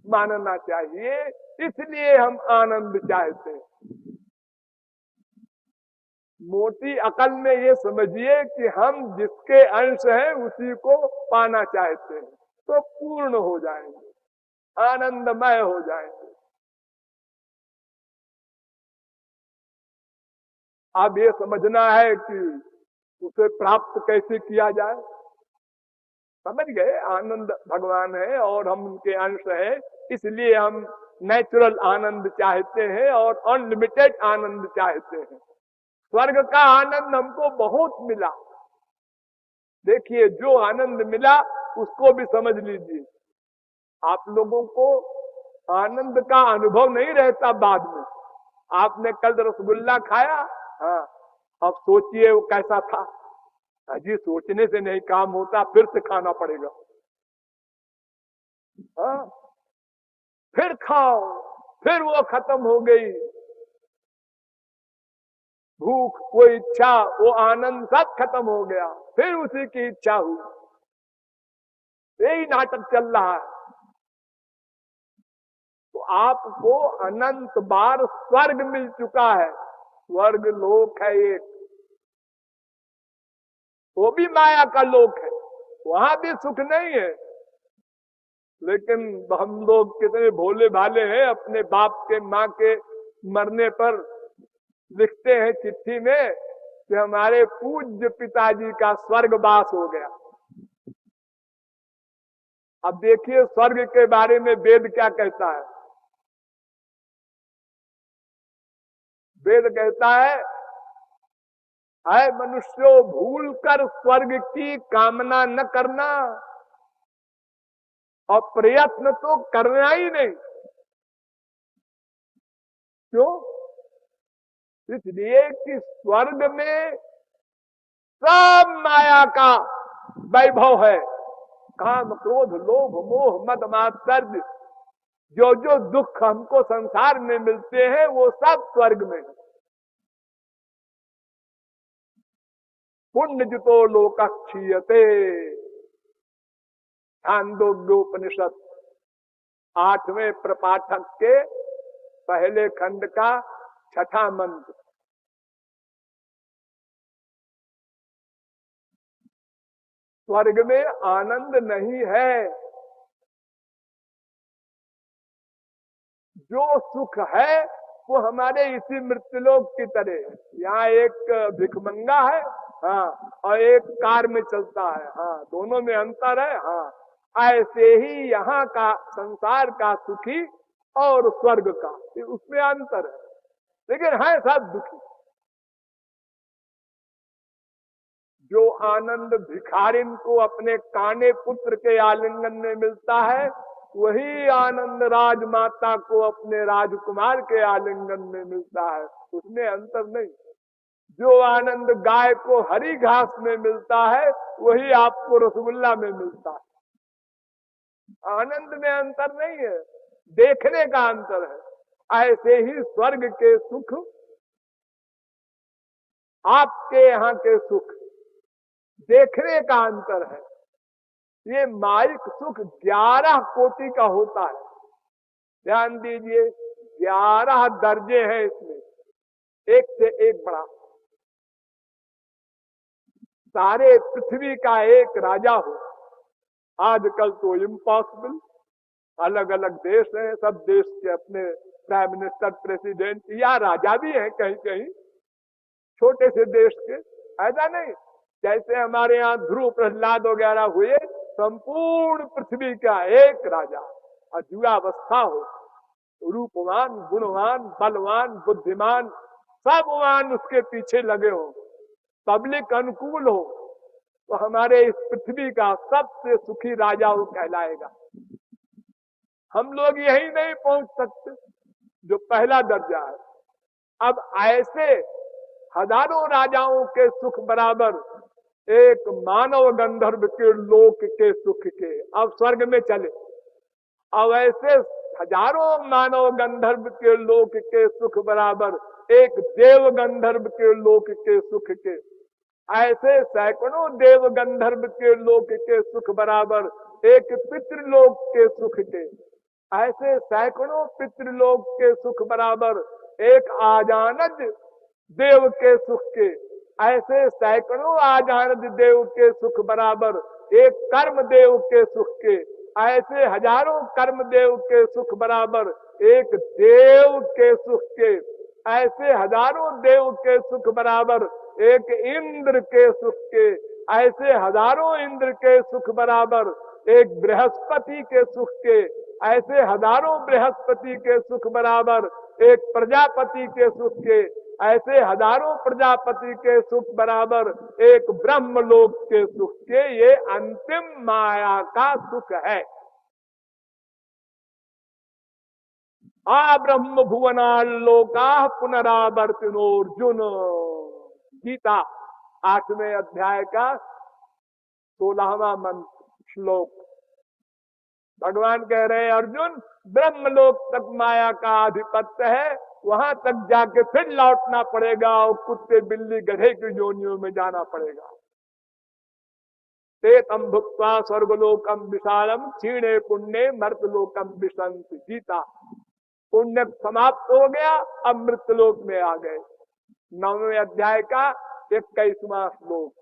मानना चाहिए, इसलिए हम आनंद चाहते हैं। मोटी अकल में ये समझिए कि हम जिसके अंश हैं उसी को पाना चाहते हैं, तो पूर्ण हो जाएंगे, आनंदमय हो जाएंगे। अब ये समझना है कि उसे प्राप्त कैसे किया जाए। समझ गए, आनंद भगवान है और हम उनके अंश हैं, इसलिए हम नेचुरल आनंद चाहते हैं और अनलिमिटेड आनंद चाहते हैं। स्वर्ग का आनंद हमको बहुत मिला। देखिए, जो आनंद मिला उसको भी समझ लीजिए। आप लोगों को आनंद का अनुभव नहीं रहता बाद में। आपने कल रसगुल्ला खाया, हाँ, अब सोचिए वो कैसा था। अजी सोचने से नहीं काम होता, फिर से खाना पड़ेगा। हाँ, फिर खाओ, फिर वो खत्म हो गई भूख, वो इच्छा, वो आनंद सब खत्म हो गया, फिर उसी की इच्छा हुई। यही नाटक चल रहा है। तो आपको अनंत बार स्वर्ग मिल चुका है। स्वर्ग लोक है एक, वो भी माया का लोक है, वहां भी सुख नहीं है। लेकिन हम लोग कितने भोले भाले हैं, अपने बाप के माँ के मरने पर लिखते हैं चिट्ठी में कि हमारे पूज्य पिताजी का स्वर्गवास हो गया। अब देखिए स्वर्ग के बारे में वेद क्या कहता है। वेद कहता है, मनुष्यों भूल कर स्वर्ग की कामना न करना, और प्रयत्न तो करना ही नहीं। क्यों? इसलिए कि स्वर्ग में सब माया का वैभव है। काम क्रोध लोभ मोह मद मात्सर्य, जो जो दुख हमको संसार में मिलते हैं वो सब स्वर्ग में है। पुण्यजितो लोकक्षीयते, छांदोग्योपनिषद 8वें प्रपाठक के पहले खंड का 6ठा मंत्र। स्वर्ग में आनंद नहीं है। जो सुख है वो हमारे इसी मृत्युलोक की तरह है। यहाँ एक भिखमंगा है, हाँ, और एक कार में चलता है, हाँ, दोनों में अंतर है, हाँ। ऐसे ही यहाँ का संसार का सुखी और स्वर्ग का, उसमें अंतर है, लेकिन है सब दुखी। जो आनंद भिखारिन को अपने काने पुत्र के आलिंगन में मिलता है, वही आनंद राजमाता को अपने राजकुमार के आलिंगन में मिलता है, उसमें अंतर नहीं। जो आनंद गाय को हरी घास में मिलता है, वही आपको रसगुल्ला में मिलता है। आनंद में अंतर नहीं है, देखने का अंतर है। ऐसे ही स्वर्ग के सुख, आपके यहाँ के सुख, देखने का अंतर है। ये माइक सुख 11 कोटि का होता है। ध्यान दीजिए, 11 दर्जे हैं इसमें, एक से एक बड़ा। सारे पृथ्वी का एक राजा हो, आजकल तो इम्पॉसिबल। अलग अलग देश हैं, सब देश के अपने प्राइम मिनिस्टर, प्रेसिडेंट या राजा भी हैं कहीं कहीं, छोटे से देश के। ऐसा नहीं जैसे हमारे यहाँ ध्रुव प्रहलाद वगैरह हुए, संपूर्ण पृथ्वी का एक राजा, और युवावस्था हो, रूपवान, गुणवान, बलवान, बुद्धिमान, सब वान उसके पीछे लगे हो, पब्लिक अनुकूल हो, तो हमारे इस पृथ्वी का सबसे सुखी राजा वो कहलाएगा। हम लोग यही नहीं पहुंच सकते, जो पहला दर्जा है। अब ऐसे हजारों राजाओं के सुख बराबर एक मानव गंधर्व के लोक के सुख के, अब स्वर्ग में चले। अब ऐसे हजारों मानव गंधर्व के लोक के सुख बराबर एक देव गंधर्व के लोक के सुख के, ऐसे सैकड़ों देव गंधर्व के लोक के सुख बराबर एक पितृलोक के सुख के, ऐसे सैकड़ों पितृलोक के सुख बराबर एक आजानज देव के सुख के, ऐसे सैकड़ों आजानज देव के सुख बराबर एक कर्म देव के सुख के, ऐसे हजारों कर्म देव के सुख बराबर एक देव के सुख के, ऐसे हजारों देव के सुख बराबर एक इंद्र के सुख के, ऐसे हजारों इंद्र के सुख बराबर एक बृहस्पति के सुख के, ऐसे हजारों बृहस्पति के सुख बराबर एक प्रजापति के सुख के, ऐसे हजारों प्रजापति के सुख बराबर एक ब्रह्मलोक के सुख के, ये अंतिम माया का सुख है। आ ब्रह्म भुवनालोका पुनरावर्तिनोर्जुन। गीता 8वें अध्याय का 16वां मंत्र श्लोक। भगवान कह रहे हैं अर्जुन, ब्रह्मलोक तक माया का आधिपत्य है, वहां तक जाके फिर लौटना पड़ेगा और कुत्ते बिल्ली गधे की योनियों में जाना पड़ेगा। ते तम भुक्त्वा स्वर्गलोकम विशालम क्षीणे पुण्य मर्तलोकम विशंति। गीता। पुण्य समाप्त हो गया, अब मृतलोक में आ गए। 9वें अध्याय का 21वां श्लोक।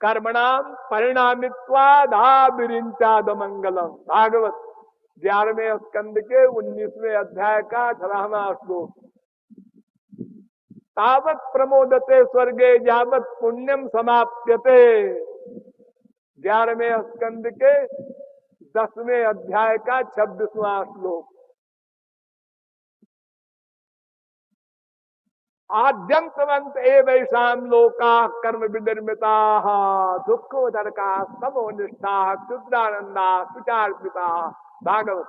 कर्मणाम परिणामित्वादाविरिंचाद मंगलम। भागवत 11वें स्कंद के 19वें अध्याय का 18वां श्लोक। तावत प्रमोदते स्वर्गे यावत पुण्यम समाप्यते। 11वें स्कंद के 10वें अध्याय का 26वां श्लोक। आद्यंतवंत एवैषाम लोका कर्म विनिर्मिता दुःखोदरका समोनिष्ठा क्षुद्रानंदा सुचार्पिता। भागवत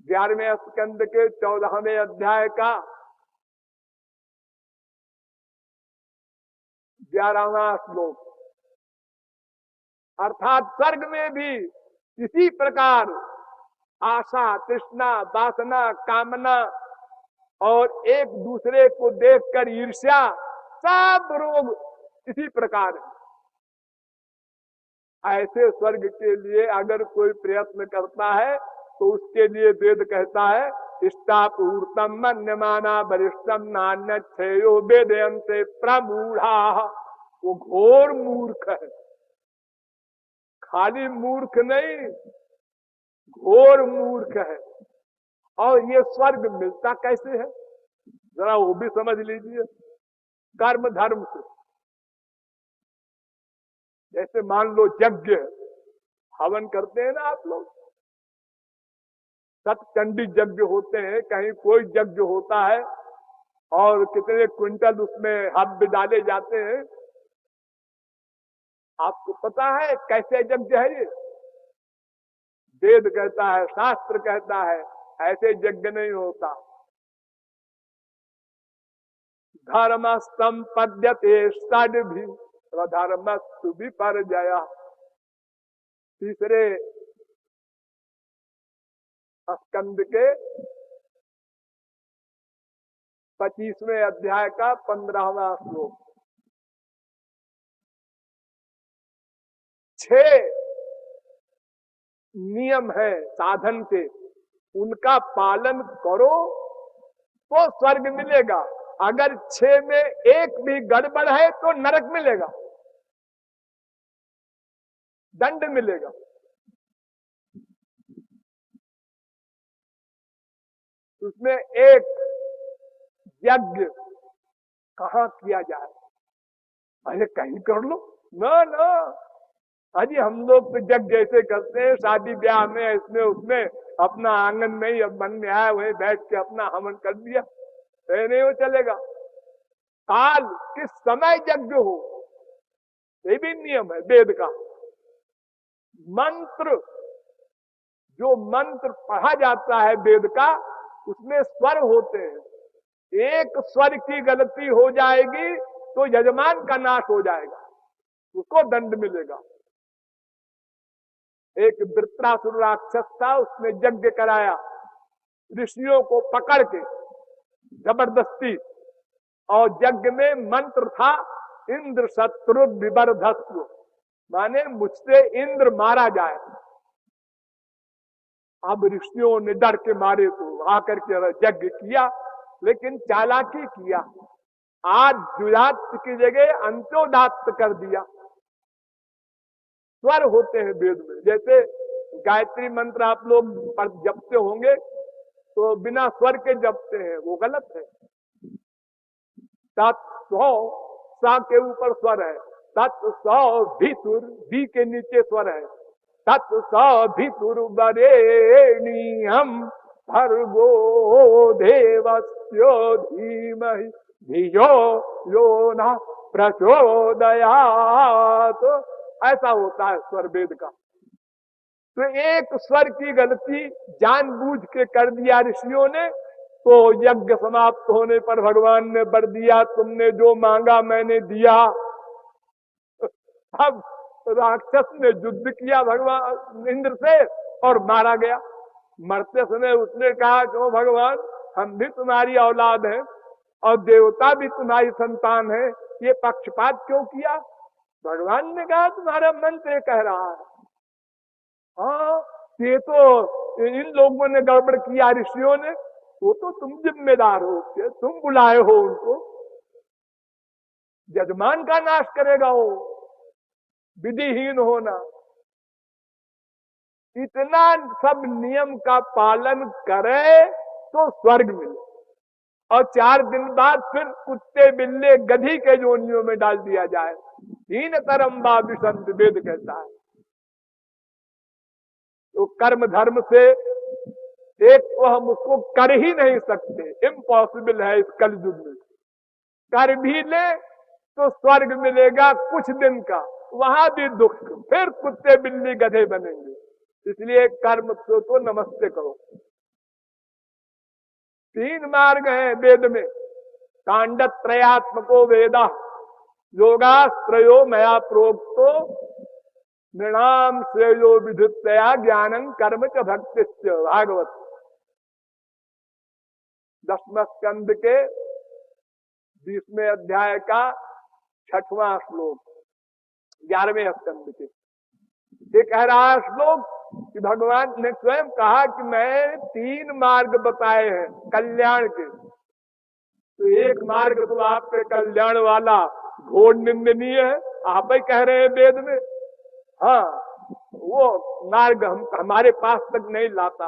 11वें स्कंद के 14वें अध्याय का 11वां श्लोक। अर्थात स्वर्ग में भी इसी प्रकार आशा, तृष्णा, वासना, कामना और एक दूसरे को देखकर ईर्ष्या, सब रोग इसी प्रकार है। ऐसे स्वर्ग के लिए अगर कोई प्रयत्न करता है तो उसके लिए वेद कहता है इष्टापूर्तम मन्यमाना वरिष्ठम नान्य छेयो वेदयन्ते प्रमूढ़ा। वो घोर मूर्ख है, खाली मूर्ख नहीं, घोर मूर्ख है। और ये स्वर्ग मिलता कैसे है, जरा वो भी समझ लीजिए। कर्म धर्म से। जैसे मान लो यज्ञ हवन करते हैं ना आप लोग, सतचंडी यज्ञ होते हैं, कहीं कोई यज्ञ होता है और कितने क्विंटल उसमें हव्य डाले जाते हैं। आपको पता है कैसे यज्ञ है ये? वेद कहता है, शास्त्र कहता है, ऐसे यज्ञ नहीं होता। धर्म संपद्यते षड्भी धर्मस्तु विपर्जयः। तीसरे स्कंद के 25वें अध्याय का 15वां श्लोक। 6 नियम है साधन के, उनका पालन करो तो स्वर्ग मिलेगा। अगर 6 में एक भी गड़बड़ है तो नरक मिलेगा, दंड मिलेगा। उसमें एक यज्ञ कहाँ किया जाए? अरे कहीं कर लो ना ना। अजी हम लोग तो यज्ञ जैसे करते हैं शादी ब्याह में, इसमें उसमें, अपना आंगन में ही मन में आया वही बैठ के अपना हवन कर दिया, तो नहीं वो चलेगा। काल किस समय यज्ञ हो ये भी नियम है वेद का। मंत्र, जो मंत्र पढ़ा जाता है वेद का, उसमें स्वर होते हैं। एक स्वर की गलती हो जाएगी तो यजमान का नाश हो जाएगा, उसको दंड मिलेगा। एक वृत्रासुर राक्षस था, उसने यज्ञ कराया ऋषियों को पकड़ के जबरदस्ती, और यज्ञ में मंत्र था इंद्र शत्रु विवर्धस्व, माने मुझसे इंद्र मारा जाए। अब ऋषियों ने डर के मारे तो आकर के यज्ञ किया, लेकिन चालाकी किया, आज द्युदात्त की जगह अंत्योदात्त कर दिया। स्वर होते हैं वेद में, जैसे गायत्री मंत्र आप लोग जपते होंगे तो बिना स्वर के जपते हैं, वो गलत है। तत्सौ, सा के ऊपर स्वर है, तत्सौ भितुर, बी के नीचे स्वर है, तत्सौ भितुर वरेण्यम भर्गो देवस्य धीमहि धियो यो न प्रचोदयात्। ऐसा होता है स्वर वेद का। तो एक स्वर की गलती जानबूझ के कर दिया ऋषियों ने, तो यज्ञ समाप्त होने पर भगवान ने वर दिया, तुमने जो मांगा मैंने दिया। अब राक्षस ने युद्ध किया भगवान इंद्र से और मारा गया। मरते समय उसने कहा क्यों भगवान, हम भी तुम्हारी औलाद हैं और देवता भी तुम्हारी संतान है, ये पक्षपात क्यों किया? भगवान ने कहा तुम्हारा मंत्र कह रहा है। हाँ, ये तो इन लोगों ने गड़बड़ किया ऋषियों ने, वो तो तुम जिम्मेदार हो, तुम बुलाए हो उनको, यजमान का नाश करेगा वो, विधिहीन होना। इतना सब नियम का पालन करे तो स्वर्ग मिले, और 4 दिन बाद फिर कुत्ते बिल्ले गधी के जोनियों में डाल दिया जाए। 3 तरम विसंत वेद कहता है। तो कर्म धर्म से एक तो हम उसको कर ही नहीं सकते, इम्पॉसिबल है इस कलयुग में। कर भी ले तो स्वर्ग मिलेगा कुछ दिन का, वहां भी दुख, फिर कुत्ते बिल्ली गधे बनेंगे। इसलिए कर्म तो नमस्ते करो। 3 मार्ग हैं वेद में, कांडत्रयात्मको वेदा योगास्त्रयो मया प्रोक्तो नृणाम श्रेयो विधुतया ज्ञानं कर्म च भक्तिश्च। भागवत 10वें स्कंद के 20वें अध्याय का 6वां श्लोक, 11वें स्कंद के। ये कह रहा है श्लोक कि भगवान ने स्वयं कहा कि मैं 3 मार्ग बताए हैं कल्याण के, तो एक मार्ग तो आपके कल्याण वाला घोर निंदनीय है, आप ही कह रहे हैं वेद में। हाँ, वो मार्ग हमारे पास तक नहीं लाता,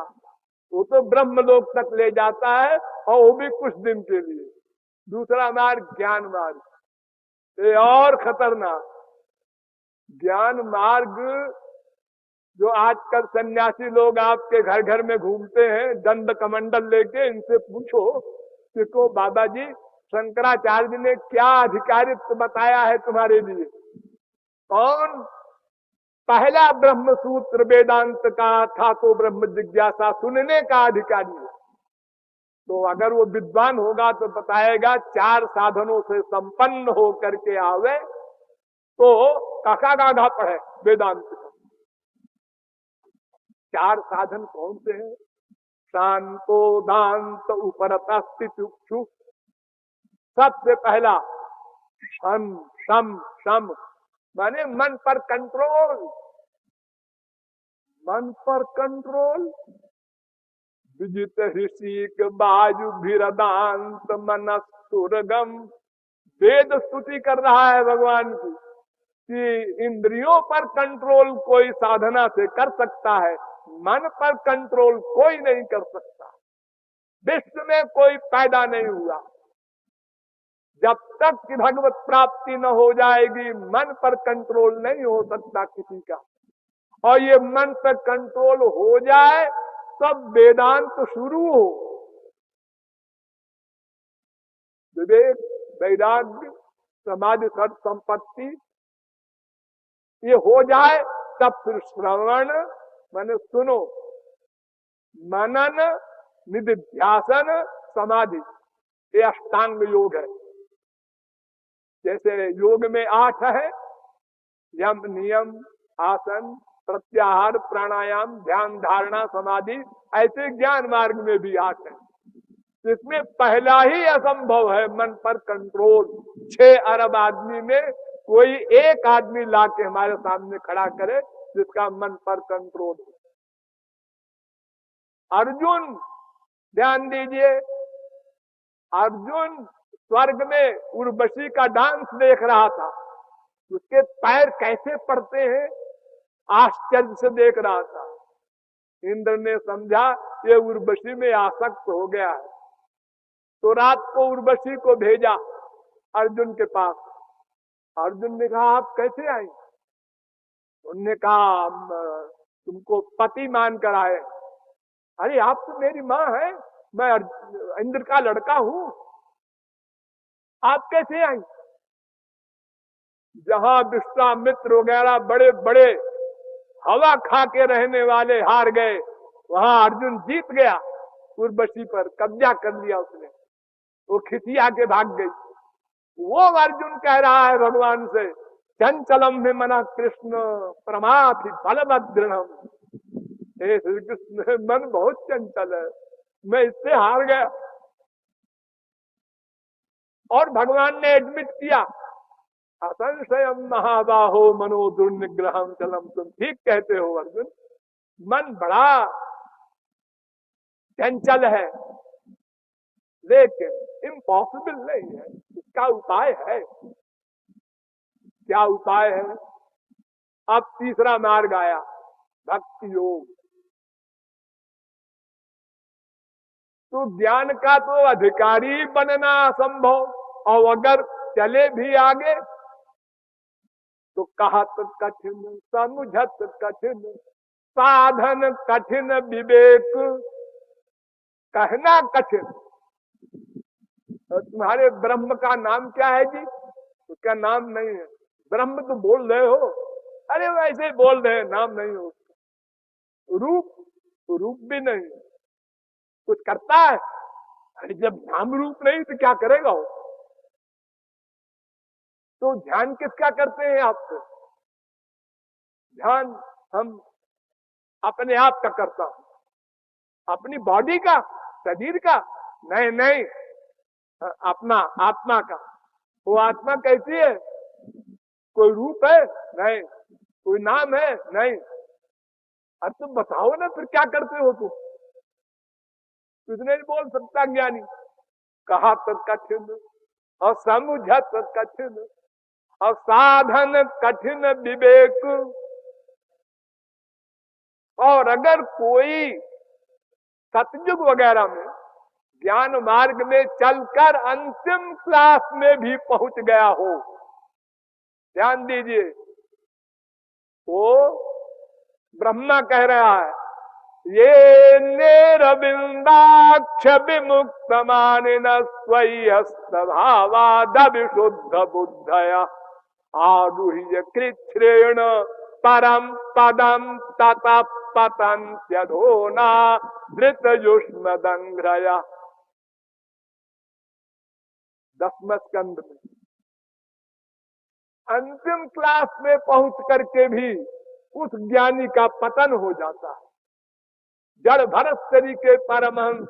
वो तो ब्रह्मलोक तक ले जाता है, और वो भी कुछ दिन के लिए। दूसरा मार्ग ज्ञान मार्ग, ये और खतरनाक। ज्ञान मार्ग जो आजकल सन्यासी लोग आपके घर घर में घूमते हैं दंड कमंडल लेके, इनसे पूछो कि को बाबा जी शंकराचार्य ने क्या अधिकारित्व बताया है तुम्हारे लिए? कौन पहला ब्रह्म सूत्र वेदांत का था तो ब्रह्म जिज्ञासा सुनने का अधिकारी है। तो अगर वो विद्वान होगा तो बताएगा 4 साधनों से संपन्न हो करके आवे तो काका गाघा पढ़े वेदांत का। 4 साधन कौन से हैं? शांतो दांत उपरता स्थितिक्षु। सबसे पहला शम शम शम माने मन पर कंट्रोल, मन पर कंट्रोल। विजित ऋषिक बायु भीरदांत मनस्तुरगम। वेद स्तुति कर रहा है भगवान की कि इंद्रियों पर कंट्रोल कोई साधना से कर सकता है, मन पर कंट्रोल कोई नहीं कर सकता। विश्व में कोई पैदा नहीं हुआ जब तक कि भगवत प्राप्ति न हो जाएगी, मन पर कंट्रोल नहीं हो सकता किसी का। और ये मन पर कंट्रोल हो जाए तब वेदांत शुरू हो। विवेक, वैराग्य, समाधि, सत संपत्ति ये हो जाए तब फिर श्रवण माने सुनो, मनन, निधिध्यासन, समाधि, ये अष्टांग योग है। जैसे योग में 8 है, यम नियम आसन प्रत्याहार प्राणायाम ध्यान धारणा समाधि, ऐसे ज्ञान मार्ग में भी 8 है। इसमें पहला ही असंभव है मन पर कंट्रोल। 6 अरब आदमी में कोई एक आदमी लाके हमारे सामने खड़ा करे जिसका मन पर कंट्रोल हो। अर्जुन, ध्यान दीजिए, अर्जुन स्वर्ग में उर्वशी का डांस देख रहा था, उसके पैर कैसे पड़ते हैं आश्चर्य से देख रहा था। इंद्र ने समझा ये उर्वशी में आसक्त हो गया है, तो रात को उर्वशी को भेजा अर्जुन के पास। अर्जुन ने कहा आप कैसे आए? उनने कहा तुमको पति मान कर आए। अरे आप तो मेरी माँ है, मैं इंद्र का लड़का हूं, आप कैसे आई? जहां विश्वामित्र वगैरह बड़े बड़े हवा खा के रहने वाले हार गए, वहां अर्जुन जीत गया, उर्वशी पर कब्जा कर लिया उसने। वो खिसिया के भाग गई। वो अर्जुन कह रहा है भगवान से, चंचलम में मना कृष्ण प्रमाथि बलभद्रणम। हे श्री कृष्ण, मन बहुत चंचल है, मैं इससे हार गया। और भगवान ने एडमिट किया, असंशयम महाबाहो मनो दुर्निग्रहम चलम। तुम ठीक कहते हो अर्जुन, मन बड़ा चंचल है, लेकिन इम्पॉसिबल नहीं है, इसका उपाय है। क्या उपाय है? अब तीसरा मार्ग आया, भक्ति योग। तो ज्ञान का तो अधिकारी बनना असंभव, और अगर चले भी आगे तो कहत कठिन, समझत कठिन, साधन कठिन, विवेक कहना कठिन। तुम्हारे ब्रह्म का नाम क्या है जी? उसका नाम नहीं है। ब्रह्म तो बोल रहे हो, अरे वैसे ही बोल रहे हैं, नाम नहीं हो। रूप भी नहीं, कुछ करता है? अरे जब नाम रूप नहीं तो क्या करेगा वो? तो ध्यान किसका करते हैं आप? ध्यान हम अपने आप का करता हूं, अपनी बॉडी का, शरीर का नहीं, नहीं, अपना आत्मा का। वो आत्मा कैसी है? कोई रूप है? नहीं। कोई नाम है? नहीं। अब तुम बताओ ना, फिर क्या करते हो तुम? कुछ नहीं बोल सकता ज्ञानी। कहा तो कठिन, और समझत कठिन, और साधन कठिन, विवेक। और अगर कोई सतयुग वगैरह में ज्ञान मार्ग में चलकर अंतिम क्लास में भी पहुंच गया हो, ध्यान दीजिए, वो ब्रह्मा कह रहा है, ये निरविंदाक्ष विमुक्त मानिन स्वयस्तभावाद विशुद्ध बुद्धया आरुह्य कृच्छ्रेण परम पदम ततः पतन्त्यधोना धृतयुष्म दंग्रया। 10वें स्कंद में अंतिम क्लास में पहुंच करके भी उस ज्ञानी का पतन हो जाता है। जड़ भरत तरीके परमहंस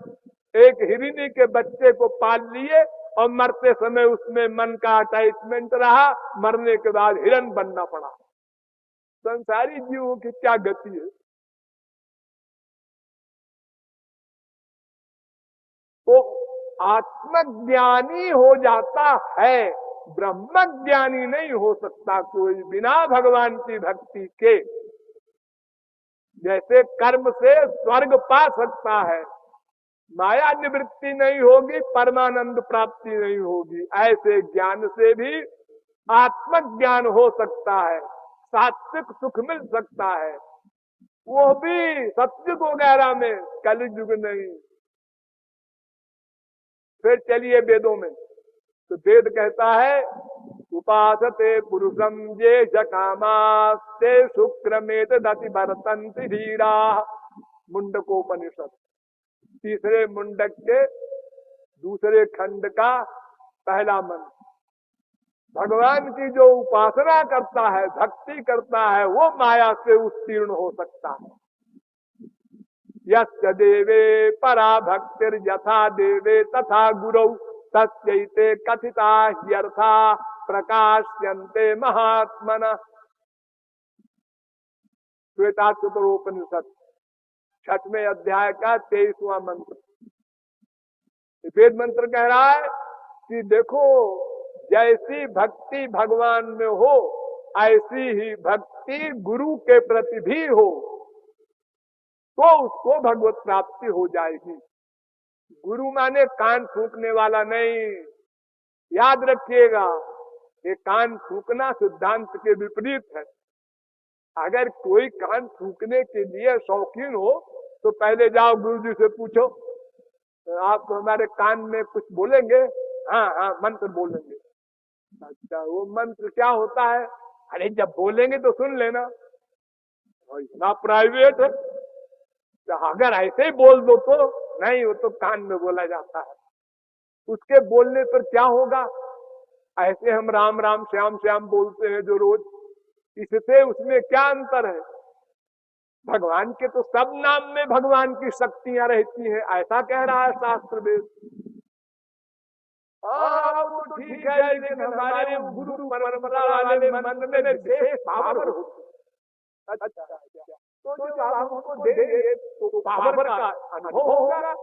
एक हिरणी के बच्चे को पाल लिए और मरते समय उसमें मन का अटैचमेंट रहा, मरने के बाद हिरण बनना पड़ा। संसारी जीवों की क्या गति है? तो आत्मज्ञानी हो जाता है, ब्रह्मज्ञानी नहीं हो सकता कोई बिना भगवान की भक्ति के। जैसे कर्म से स्वर्ग पा सकता है, माया निवृत्ति नहीं होगी, परमानंद प्राप्ति नहीं होगी, ऐसे ज्ञान से भी आत्मज्ञान हो सकता है, सात्विक सुख मिल सकता है, वो भी सतयुग वगैरह में, कलयुग नहीं। फिर चलिए वेदों में, तो वेद कहता है, उपासते पुरुषम ये कामास्ते शुक्रमेत दति भरतंति धीरा। मुंडकोपनिषद तीसरे मुंडक के दूसरे खंड का पहला मंत्र। भगवान की जो उपासना करता है, भक्ति करता है, वो माया से उत्तीर्ण हो सकता है। यस्य देवे परा भक्तिर यथा देवे तथा गुरौ तस्यैते कथिता ह्यर्था प्रकाश्यन्ते महात्मना। श्वेता चतुरोपनिषद 6वें अध्याय का 23वां मंत्र। वेद मंत्र कह रहा है कि देखो, जैसी भक्ति भगवान में हो ऐसी ही भक्ति गुरु के प्रति भी हो, तो उसको भगवत प्राप्ति हो जाएगी। गुरु माने कान फूंकने वाला नहीं, याद रखिएगा, ये कान फूकना सिद्धांत के विपरीत है। अगर कोई कान फूकने के लिए शौकीन हो तो पहले जाओ गुरु जी से पूछो, आप हमारे कान में कुछ बोलेंगे? हाँ हाँ मंत्र बोलेंगे। अच्छा वो मंत्र क्या होता है? अरे जब बोलेंगे तो सुन लेना। इतना प्राइवेट है, तो अगर ऐसे ही बोल दो तो नहीं, वो तो कान में बोला जाता है। उसके बोलने पर क्या होगा? ऐसे हम राम राम श्याम श्याम बोलते हैं जो रोज, इससे उसमें क्या अंतर है? भगवान के तो सब नाम में भगवान की शक्तियां रहती हैं, ऐसा कह रहा है शास्त्र वेद। वो तो ठीक है, लेकिन हमारे गुरु परंपरा वाले मन में विशेष पावर होती है। अच्छा तो जो आप हमको देंगे तो पावर का अनुभव होगा।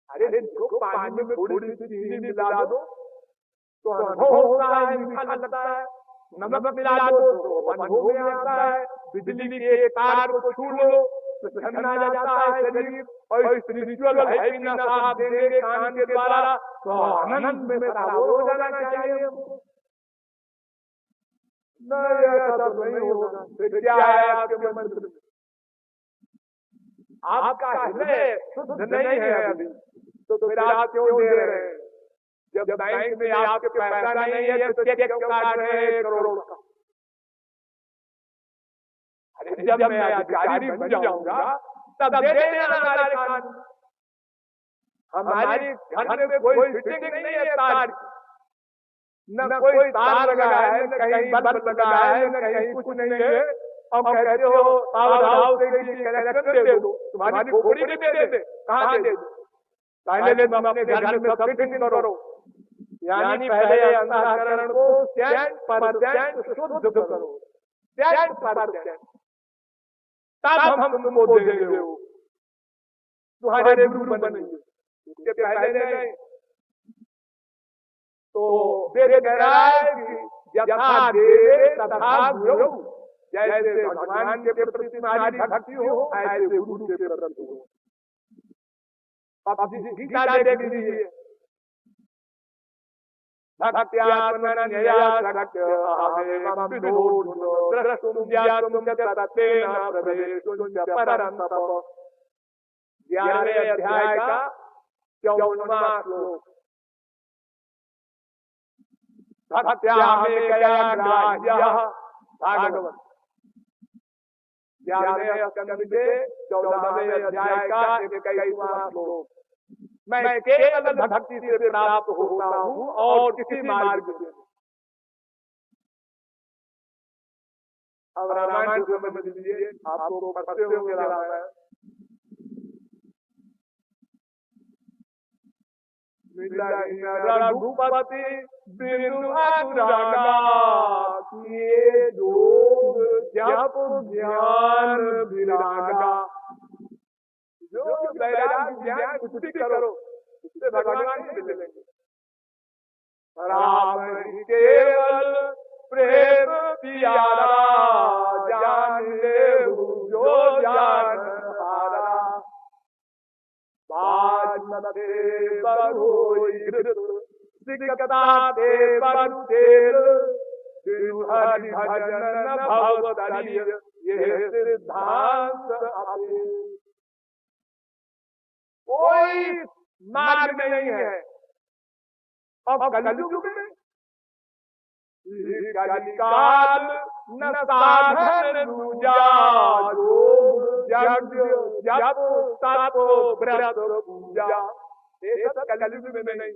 अरे जो पानी में थोड़ी सी चीनी मिला दो तो अनुभव होता है, मीठा लगता है। नमक मिला दो तो अनुभव में आता है। बिजली के एक तार को छू लो तो ठंडा जाता है शरीर। और स्पिरिचुअल है कि ना आप देंगे कान के द्वारा तो आनंद में सराबोर हो जाना चाहिए हमको। नहीं ऐसा तो नहीं होगा। फिर क्या है आपके मंत्र में? आपका हृदय शुद्ध नहीं है अभी, तो फिर आप क्यों दे रहे हैं? जब बैंक में आपके पैसा नहीं है तो चेक क्यों काट रहे हैं 1 करोड़ का? अरे जब मैं अधिकारी बन जाऊंगा तब दे देना हमारे कान। हमारे घर में कोई फिटिंग नहीं है तार की, न कोई तार लगा है, न कहीं बल्ब लगा है, न कहीं कुछ नहीं है। अब कहते हो पावर हाउस से कनेक्शन दे दो, तुम्हारी खोपड़ी में दे दे, कहाँ दे दो? पहले तुम अपने घर में सब फिटिंग करो, यानी पहले अंतःकरण को 100% शुद्ध करो, 100%, तब हम तुमको देंगे, वो तुम्हारे गुरु बनेंगे। उसके पहले नहीं। तो वेद कह रहा है कि यथा देवे तथा गुरु, जैसे भगवान के प्रति तुम्हारी भक्ति हो ऐसे गुरु के प्रति हो। अब गीता देख लीजिए, भक्त्यात्मनन्यया शक्यमेवं विदुर्भुतो द्रष्टुं ज्ञातुं च तत्तेन प्रवेष्टुं च परं तप। 11वें अध्याय का 54वां श्लोक। भक्त्यामेकया ग्राह्यः भागवत 11वें स्कंद के 14वें अध्याय का 21वां श्लोक। मैं केवल भक्ति से प्राप्त होता हूँ और किसी मार्ग से। अब रामायण को समझ लीजिए, आपको पढ़ते होंगे रामायण। रघुपति बिनु अनुरागा किए जोग जप ज्ञान विरागा। जो वैराग्य ज्ञान कुछ भी करो उससे भगवान मिलेंगे। राम केवल प्रेम प्यारा जान ले जो जान हारा। बाज मते बरहोई घृत सिकता ते बरु तेल। बिनु हरि भजन न भव तरिय ये सिद्धांत अपे। कोई मार्ग नहीं है। अब कलयुग में कलिकाल न साधन दूजा, योग यज्ञ जप तप व्रत पूजा। ये सब कलयुग में नहीं।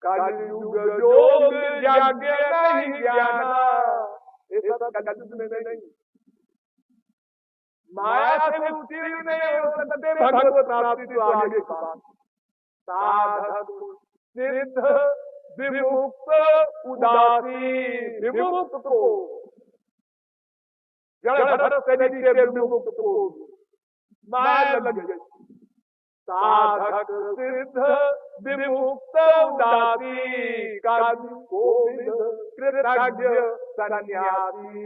कलयुग योग यज्ञ नहीं ज्ञान, ये सब कलयुग में नहीं। माया से उत्तीर्ण नहीं हो सकते भगवत प्राप्ति तो आगे की बात। साधक सिद्ध विमुक्त उदासी, विमुक्त को जड़ शरीर के विमुक्त को माया लग गई। साधक सिद्ध विमुक्त उदासी, कृतज्ञ सन्यासी,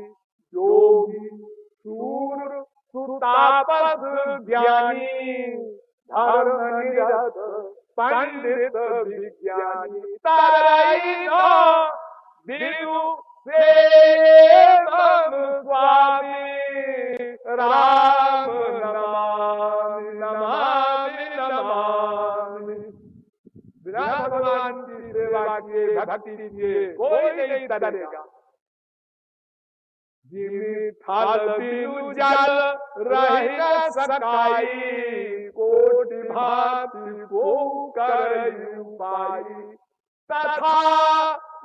योगी शूर सुतापस ज्ञानी, धर्म निरत पंडित विज्ञानी तरई नो बिनु सेवम स्वामी राम नमामि नमामि नमामि। बिना भगवान की सेवा किए भक्ति किए कोई नहीं तरेगा। जिमी थल बिनु जल रही न सकाई कोटि भांति को करई उपाई। तथा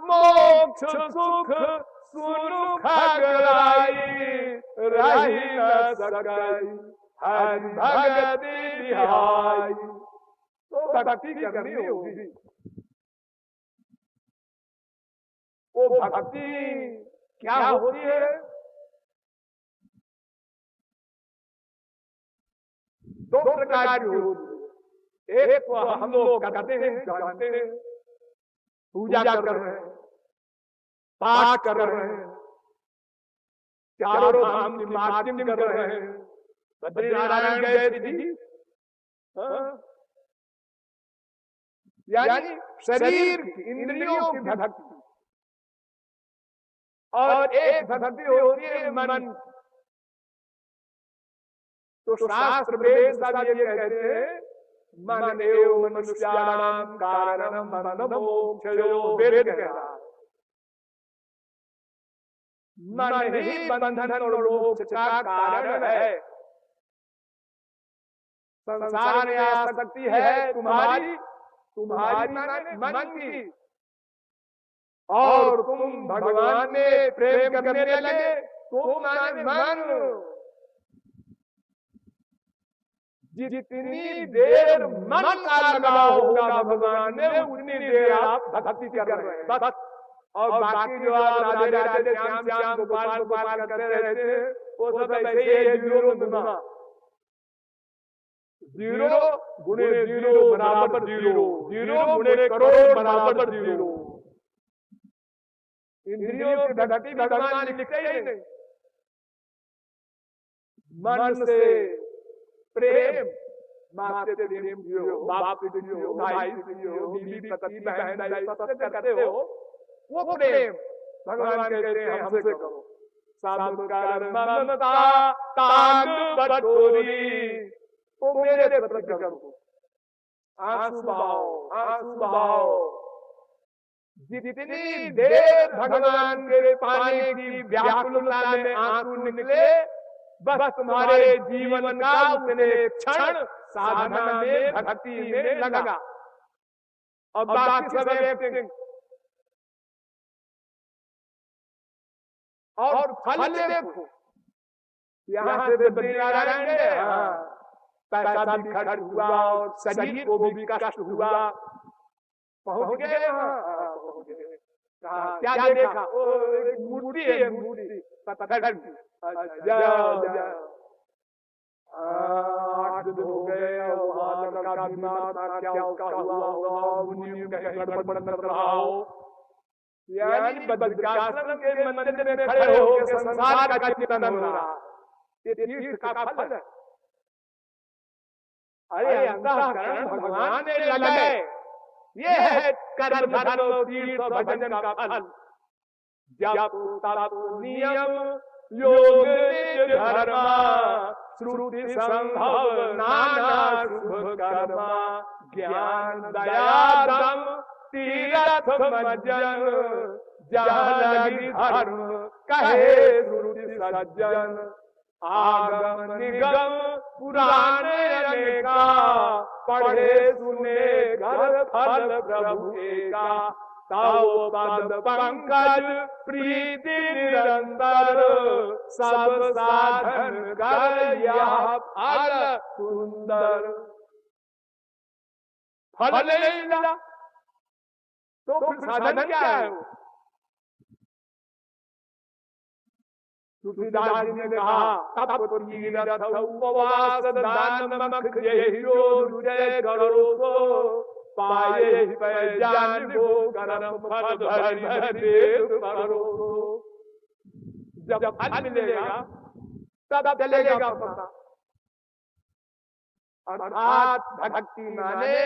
मोक्ष सुख सुनु खगलाई रही न सकाई हरि भगति बिहाई। तो भक्ति करनी होगी। वो भक्ति क्या होती है? दो प्रकार की होती है। एक तो हम लोग करते हैं, जानते हैं, पूजा कर रहे हैं, पाठ कर रहे हैं, चारों धाम की मार्चिंग कर रहे हैं, बद्रीनारायण गए जी, यानी शरीर इंद्रियों की भक्ति। और एक भक्ति होती है मन। तो शास्त्र वेद सब ये कहते हैं मन एव मनुष्याणाम कारणम बंध मोक्षयो। वेद कह रहा है मन ही बंधन और मोक्ष का कारण है। संसार में आसक्ति है तुम्हारी मन की, और तुम भगवान में प्रेम करने लगे तो मन। जितनी देर मन का लगाव होगा भगवान में उतनी देर आप भक्ति कर रहे हैं बस। और बाकी जो आप राधे राधे श्याम श्याम गोपाल गोपाल करते रहते हैं वो सब ऐसे ही जीरो गुना। जीरो गुणे जीरो बराबर जीरो, जीरो गुणे करोड़ बराबर जीरो। इंद्रियों की भक्ति भगवान लिखते ही नहीं। मन से प्रेम, माँ से प्रेम जियो, बाप से जियो, भाई से जियो, बीवी पति बहन भाई सबसे करते हो वो प्रेम भगवान कहते हैं हमसे करो। साधुकार ममता ताग बटोरी वो मेरे प्रति करो। आंसू बहाओ। जितनी देर भगवान के पाने की व्याकुलता में आंसू निकले बस तुम्हारे जीवन का उतने क्षण साधना में भक्ति में लगा। और बाकी सब एक्टिंग। और फल देखो, यहाँ से बद्रीनारायण गए, पैसा भी खर्च हुआ और शरीर को भी कष्ट हुआ, पहुंच गए पहुंच गए। क्या देखा? एक मूर्ति है, मूर्ति पत्थर की। जाओ 8 दिन हो गए और वहाँ लड़का बीमार था, क्या उसका हुआ होगा, मुनियों कहीं गड़बड़ कर रहा हो। यानी बद्रिकाश्रम के मंदिर में खड़े होकर संसार का चिंतन हो रहा। ये तीर्थ का फल है। अरे अंतःकरण भगवान ने लगाए, ये है कर्म धर्म और तीर्थ भजन का फल। जप तप नियम योग धर्मा श्रुति संभव नाना शुभ कर्मा ज्ञान दया दम तीरथ मज्जन जहाँ लगी धर्म कहे श्रुति सज्जन। आगम निगम पुराने अनेका पढ़े सुने घर फल प्रभु एका। ताओ पद पंकज प्रीति निरंतर सब साधन कर यह फल सुंदर। फल नहीं मिला तो फिर साधन क्या है? तुलसीदास जी ने कहा तप तीरथ उपवास दान मख यही रुचय करो सो पाए जान वो कर्म फल भरि देव करो। जब फल मिलेगा तब चलेगा पता। अर्थात भक्ति माने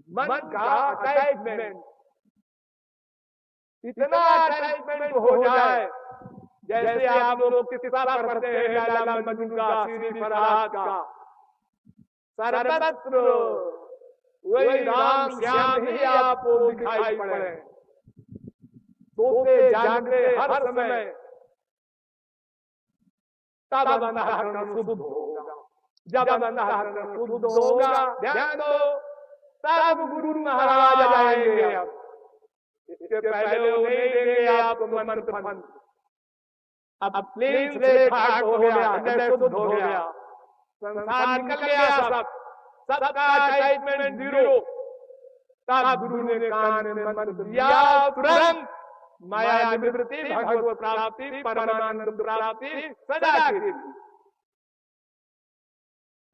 मन का अटैचमेंट इतना अटैचमेंट हो जाए, जैसे आप लोग किस्सा पढ़ते हैं लैला मजनू का, सीरी फरहाद का, सर्वत्र वही राम श्याम ही आपको दिखाई पड़े, सोते जागते हर समय, तब अंतःकरण शुद्ध होगा। जब अंतःकरण शुद्ध होगा, ध्यान दो, तब गुरु महाराज आएंगे। इसके पहले वो नहीं देंगे आपको मंत्र फंत। अब क्लीन स्लेट हार्ट हो गया, हृदय शुद्ध हो गया, संसार निकल गया, सबका अटैचमेंट जीरो। तब गुरु ने कान में मंत्र दिया, तुरंत माया निवृत्ति, भगवत प्राप्ति, परमानंद प्राप्ति सदा के लिए।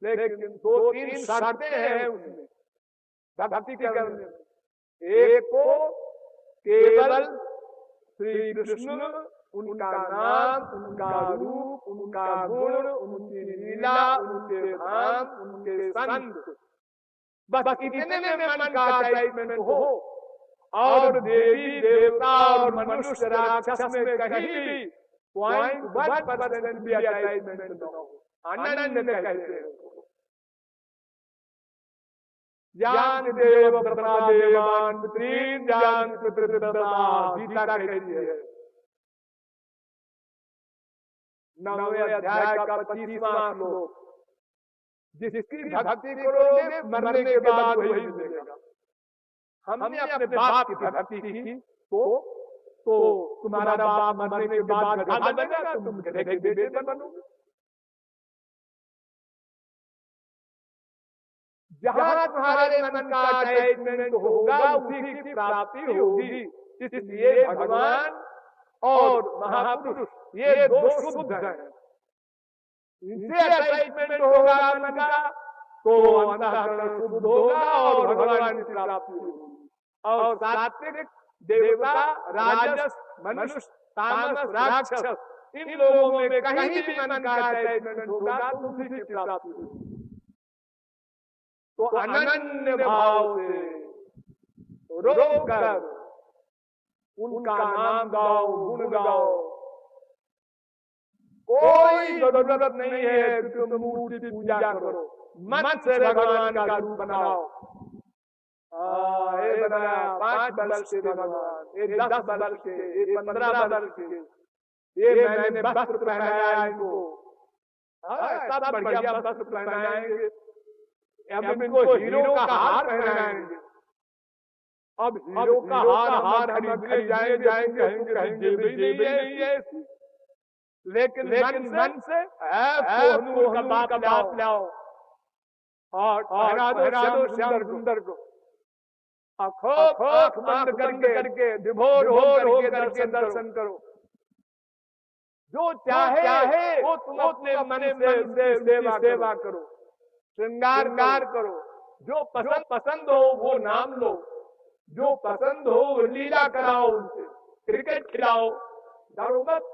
लेकिन दो तीन शर्तें हैं उसमें भक्ति करने में। एक को केवल श्री कृष्ण, उनका नाम, उनका रूप, उनका गुण, उनकी लीला, उनके धाम, उनके संत, बस इतने में मन का अटैचमेंट हो, और देवी देवता और मनुष्य राक्षस में कहीं भी 0.1% भी अटैचमेंट न हो। आनंद में कहते हैं, ज्ञान देव प्रभा देवान पितॄन ज्ञान पितृप्रदा, गीता कहती है 9वें अध्याय का 25वां श्लोक। जिसकी भक्ति करोगे मरने के बाद वही मिलेगा। हमने अपने बाप की भक्ति की तो तुम्हारा बाप मरने के बाद गधा बनेगा, तुम गधे के बेटे बनोगे। जहां तुम्हारे मन का अटैचमेंट होगा, उसी की प्राप्ति होगी। इसलिए भगवान और महापुरुष ये दो शुद्ध हैं। इनसे अटैचमेंट होगा मन का, तो अंतःकरण शुद्ध होगा और भगवान की प्राप्ति होगी। और सात्विक, देवता, राजस, मनुष्य, तामस, राक्षस, इन लोगों में कहीं भी मन का अटैचमेंट होगा तो उसी की प्राप्ति होगी। तो अनन्य भाव से रोक कर उनका नाम गाओ, गुण गाओ। कोई जरूरत नहीं है कि तुम मूर्ति पूजा करो, मन से भगवान का रूप बनाओ। ये बनाया 5 बल से भगवान, ये 10 बल से, ये 15 बल से, ये मैंने वस्त्र पहनाया इनको, सब बढ़िया वस्त्र पहनाएंगे। अब इनको हीरो का हार पहनाएंगे। अब हीरो का हार खरीदने जाएंगे, कहेंगे नहीं है। लेकिन मन से कोहनूर का बाप लाओ और पहना दो सुंदर को। आँख बंद करके विभोर होकर दर्शन करो। जो चाहे वो तुम अपने मन से सेवा करो, श्रृंगार करो। जो पसंद हो वो नाम लो, जो पसंद हो वो लीला कराओ, उनसे क्रिकेट खिलाओ, डरो मत।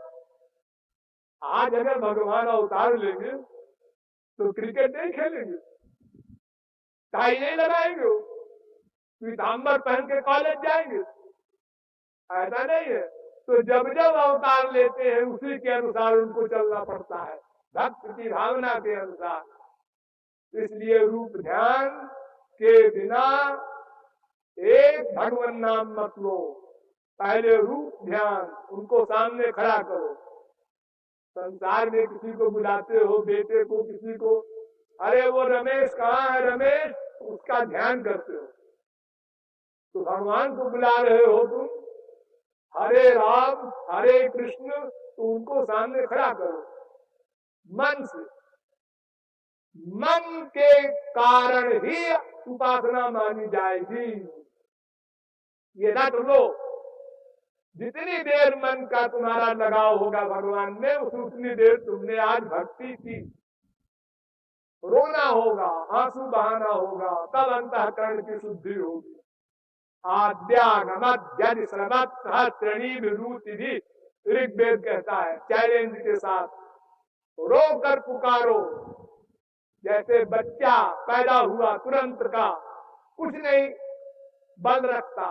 आज अगर भगवान अवतार लेंगे तो क्रिकेट नहीं खेलेंगे, टाई नहीं लगाएंगे, पीताम्बर पहन के कॉलेज जाएंगे, ऐसा नहीं है। तो जब अवतार लेते हैं उसी के अनुसार उनको चलना पड़ता है, भक्त की भावना के अनुसार। इसलिए रूप ध्यान के बिना एक भगवान नाम मत लो। पहले रूप ध्यान, उनको सामने खड़ा करो। संसार में किसी को बुलाते हो, बेटे को, किसी को, अरे वो रमेश कहाँ है रमेश, उसका ध्यान करते हो। तो भगवान को बुला रहे हो तुम, हरे राम हरे कृष्ण, तो उनको सामने खड़ा करो मन से। मन के कारण ही उपासना मानी जाएगी। ये रट लो, जितनी देर मन का तुम्हारा लगाव होगा भगवान में, उतनी देर तुमने आज भक्ति की। रोना होगा, आंसू बहाना होगा, तब अंतःकरण की शुद्धि होगी। आद्यागमत श्रमत सहस्त्रणी विभूति भी ऋग्वेद कहता है चैलेंज के साथ। रो कर पुकारो, जैसे बच्चा पैदा हुआ तुरंत का कुछ नहीं, बल रखता,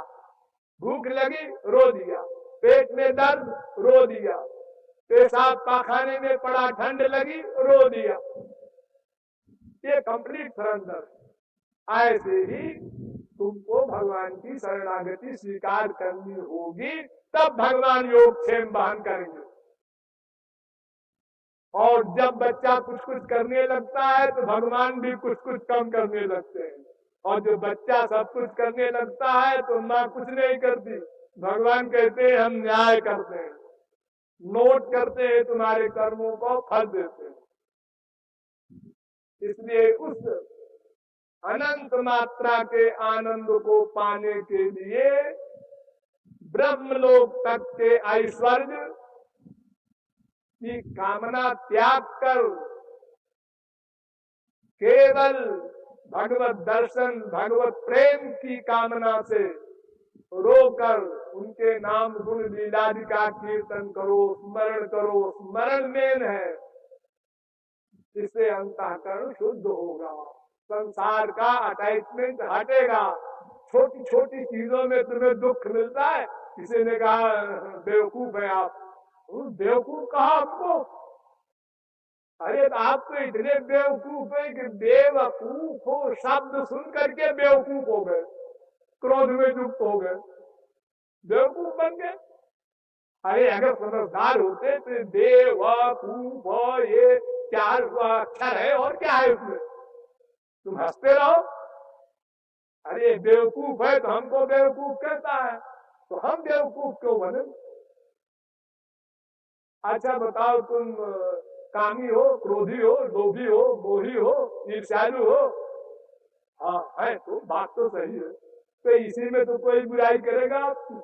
भूख लगी रो दिया, पेट में दर्द रो दिया, पेशाब पाखाने में पड़ा ठंड लगी रो दिया, ये कंप्लीट सरेंडर। ऐसे ही तुमको भगवान की शरणागति स्वीकार करनी होगी, तब भगवान योगक्षेम वहन करेंगे। और जब बच्चा कुछ कुछ करने लगता है तो भगवान भी कुछ कुछ कम करने लगते हैं, और जो बच्चा सब कुछ करने लगता है तो माँ कुछ नहीं करती, भगवान कहते हैं हम न्याय करते हैं, नोट करते हैं तुम्हारे कर्मों को, फल देते हैं। इसलिए उस अनंत मात्रा के आनंद को पाने के लिए ब्रह्मलोक तक के ऐश्वर्य की कामना त्याग कर केवल भगवत दर्शन, भगवत प्रेम की कामना से रोकर उनके नाम गुण लीलादि का कीर्तन करो, स्मरण करो। स्मरण मेन है, इससे अंतःकरण शुद्ध होगा, संसार का अटैचमेंट हटेगा। छोटी छोटी चीजों में तुम्हें दुख मिलता है, किसी ने कहा बेवकूफ है आप, बेवकूफ कहा आपको? अरे आप तो इतने बेवकूफ है कि बेवकूफ हो शब्द सुन करके बेवकूफ हो गए, क्रोध में युक्त हो गए, बेवकूफ बन गए। अरे अगर समझदार होते तो बेवकूफ ये चार अक्षर है और क्या है उसमें, तुम हंसते रहो। अरे बेवकूफ है तो हमको बेवकूफ कहता है, तो हम बेवकूफ क्यों बने? अच्छा बताओ, तुम कामी हो, क्रोधी हो, लोभी हो, मोही हो, ईर्ष्यालु हो? हाँ है, तो बात तो सही है, तो इसी में तो कोई बुराई करेगा आपकी।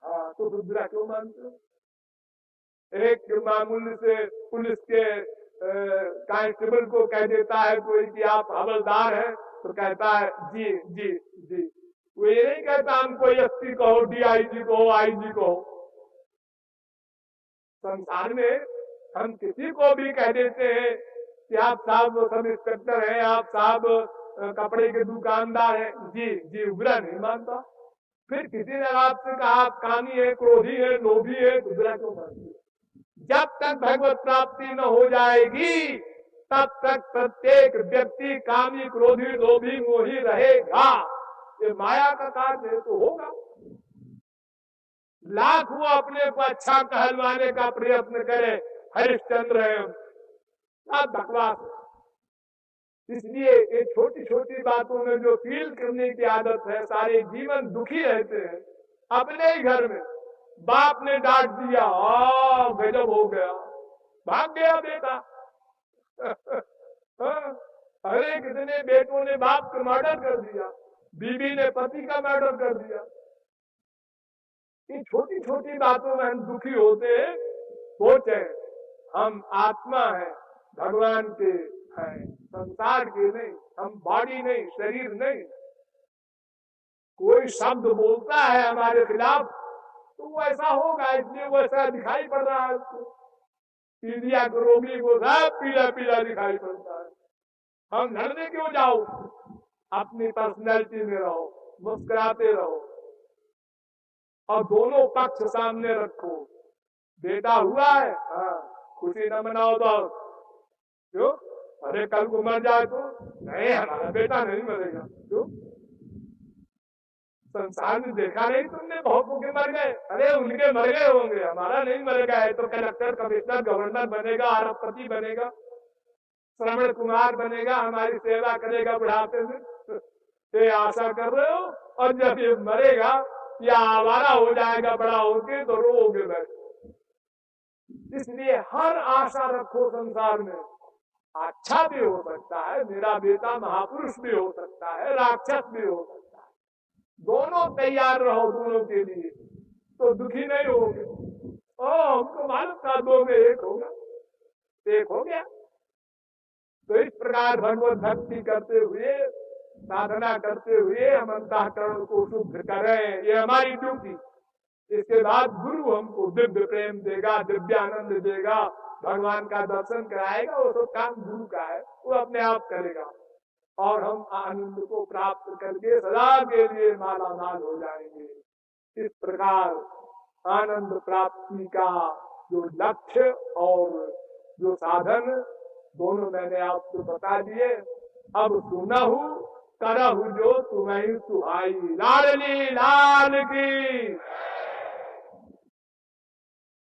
हाँ तो फिर बुरा क्यों मानते हो? एक मामूली से पुलिस के कांस्टेबल को कह देता है कोई कि आप हवलदार हैं, तो कहता है जी जी जी। वो ये नहीं कहता हमको एसपी कहो, डीआईजी कहो, आईजी कहो। संसार में हम किसी को भी कह देते हैं कि आप साहब सब इंस्पेक्टर हैं, आप साहब कपड़े के दुकानदार हैं, जी जी, बुरा नहीं मानता। फिर किसी ने आपसे कहा आप कामी है, क्रोधी है, लोभी है, तो बुरा क्यों मानते? जब तक भगवत प्राप्ति न हो जाएगी तब तक प्रत्येक व्यक्ति कामी, क्रोधी, लोभी, मोही रहेगा। ये माया का कार्य है तो होगा। लाख वो अपने को अच्छा कहलवाने का प्रयत्न करे, हरिश्चंद्र है, सब बकवास। इसलिए ये छोटी छोटी बातों में जो फील करने की आदत है, सारे जीवन दुखी रहते हैं। अपने ही घर में बाप ने डांट दिया, गजब हो गया, भाग गया बेटा। अरे कितने बेटों ने बाप का मर्डर कर दिया, बीवी ने पति का मर्डर कर दिया। इन छोटी छोटी बातों में हम दुखी होते हैं। सोचे हम आत्मा है, भगवान के हैं, संसार के नहीं, हम बॉडी नहीं, शरीर नहीं। कोई शब्द बोलता है हमारे खिलाफ तो वो ऐसा होगा, इसलिए वो ऐसा दिखाई पड़ रहा है उसको। पीलिया के रोगी को सब पीला पीला दिखाई पड़ता है। हम लड़ने क्यों जाओ? अपनी पर्सनैलिटी में रहो, मुस्कुराते रहो और दोनों पक्ष सामने रखो। बेटा हुआ है, हाँ, खुशी न मनाओ तो क्यों? अरे कल को मर जाए तो नहीं, हमारा बेटा नहीं मरेगा। क्यों? संसार में देखा नहीं तुमने, बहुतों के मर गए। अरे उनके मर गए होंगे, हमारा नहीं मरेगा। है तो कलेक्टर, कमिश्नर, गवर्नर बनेगा, अरबपति बनेगा, श्रवण कुमार बनेगा, हमारी सेवा करेगा बुढ़ापे में। ये आशा कर रहे हो, और जब ये मरेगा या आवारा हो जाएगा बड़ा होके तो रोओगे बैठ। इसलिए हर आशा रखो संसार में। अच्छा भी हो सकता है, मेरा बेटा महापुरुष भी हो सकता है, राक्षस भी हो सकता है, दोनों तैयार रहो दोनों के लिए, तो दुखी नहीं होगे। हमको मालूम था दो में एक होगा, एक हो गया। तो इस प्रकार भगवत भक्ति करते हुए, साधना करते हुए हम अंतःकरण को शुद्ध करें, ये हमारी ड्यूटी। इसके बाद गुरु हमको दिव्य प्रेम देगा, दिव्यानंद देगा, भगवान का दर्शन कराएगा। वो सब काम गुरु का है, वो अपने आप करेगा। और हम आनंद को प्राप्त करके सदा के लिए माला माल हो जाएंगे। इस प्रकार आनंद प्राप्ति का जो लक्ष्य और जो साधन दोनों मैंने आपको बता दिए। अब सुनहु करहु जो तुम्हें सुहाई। लाडली लाल की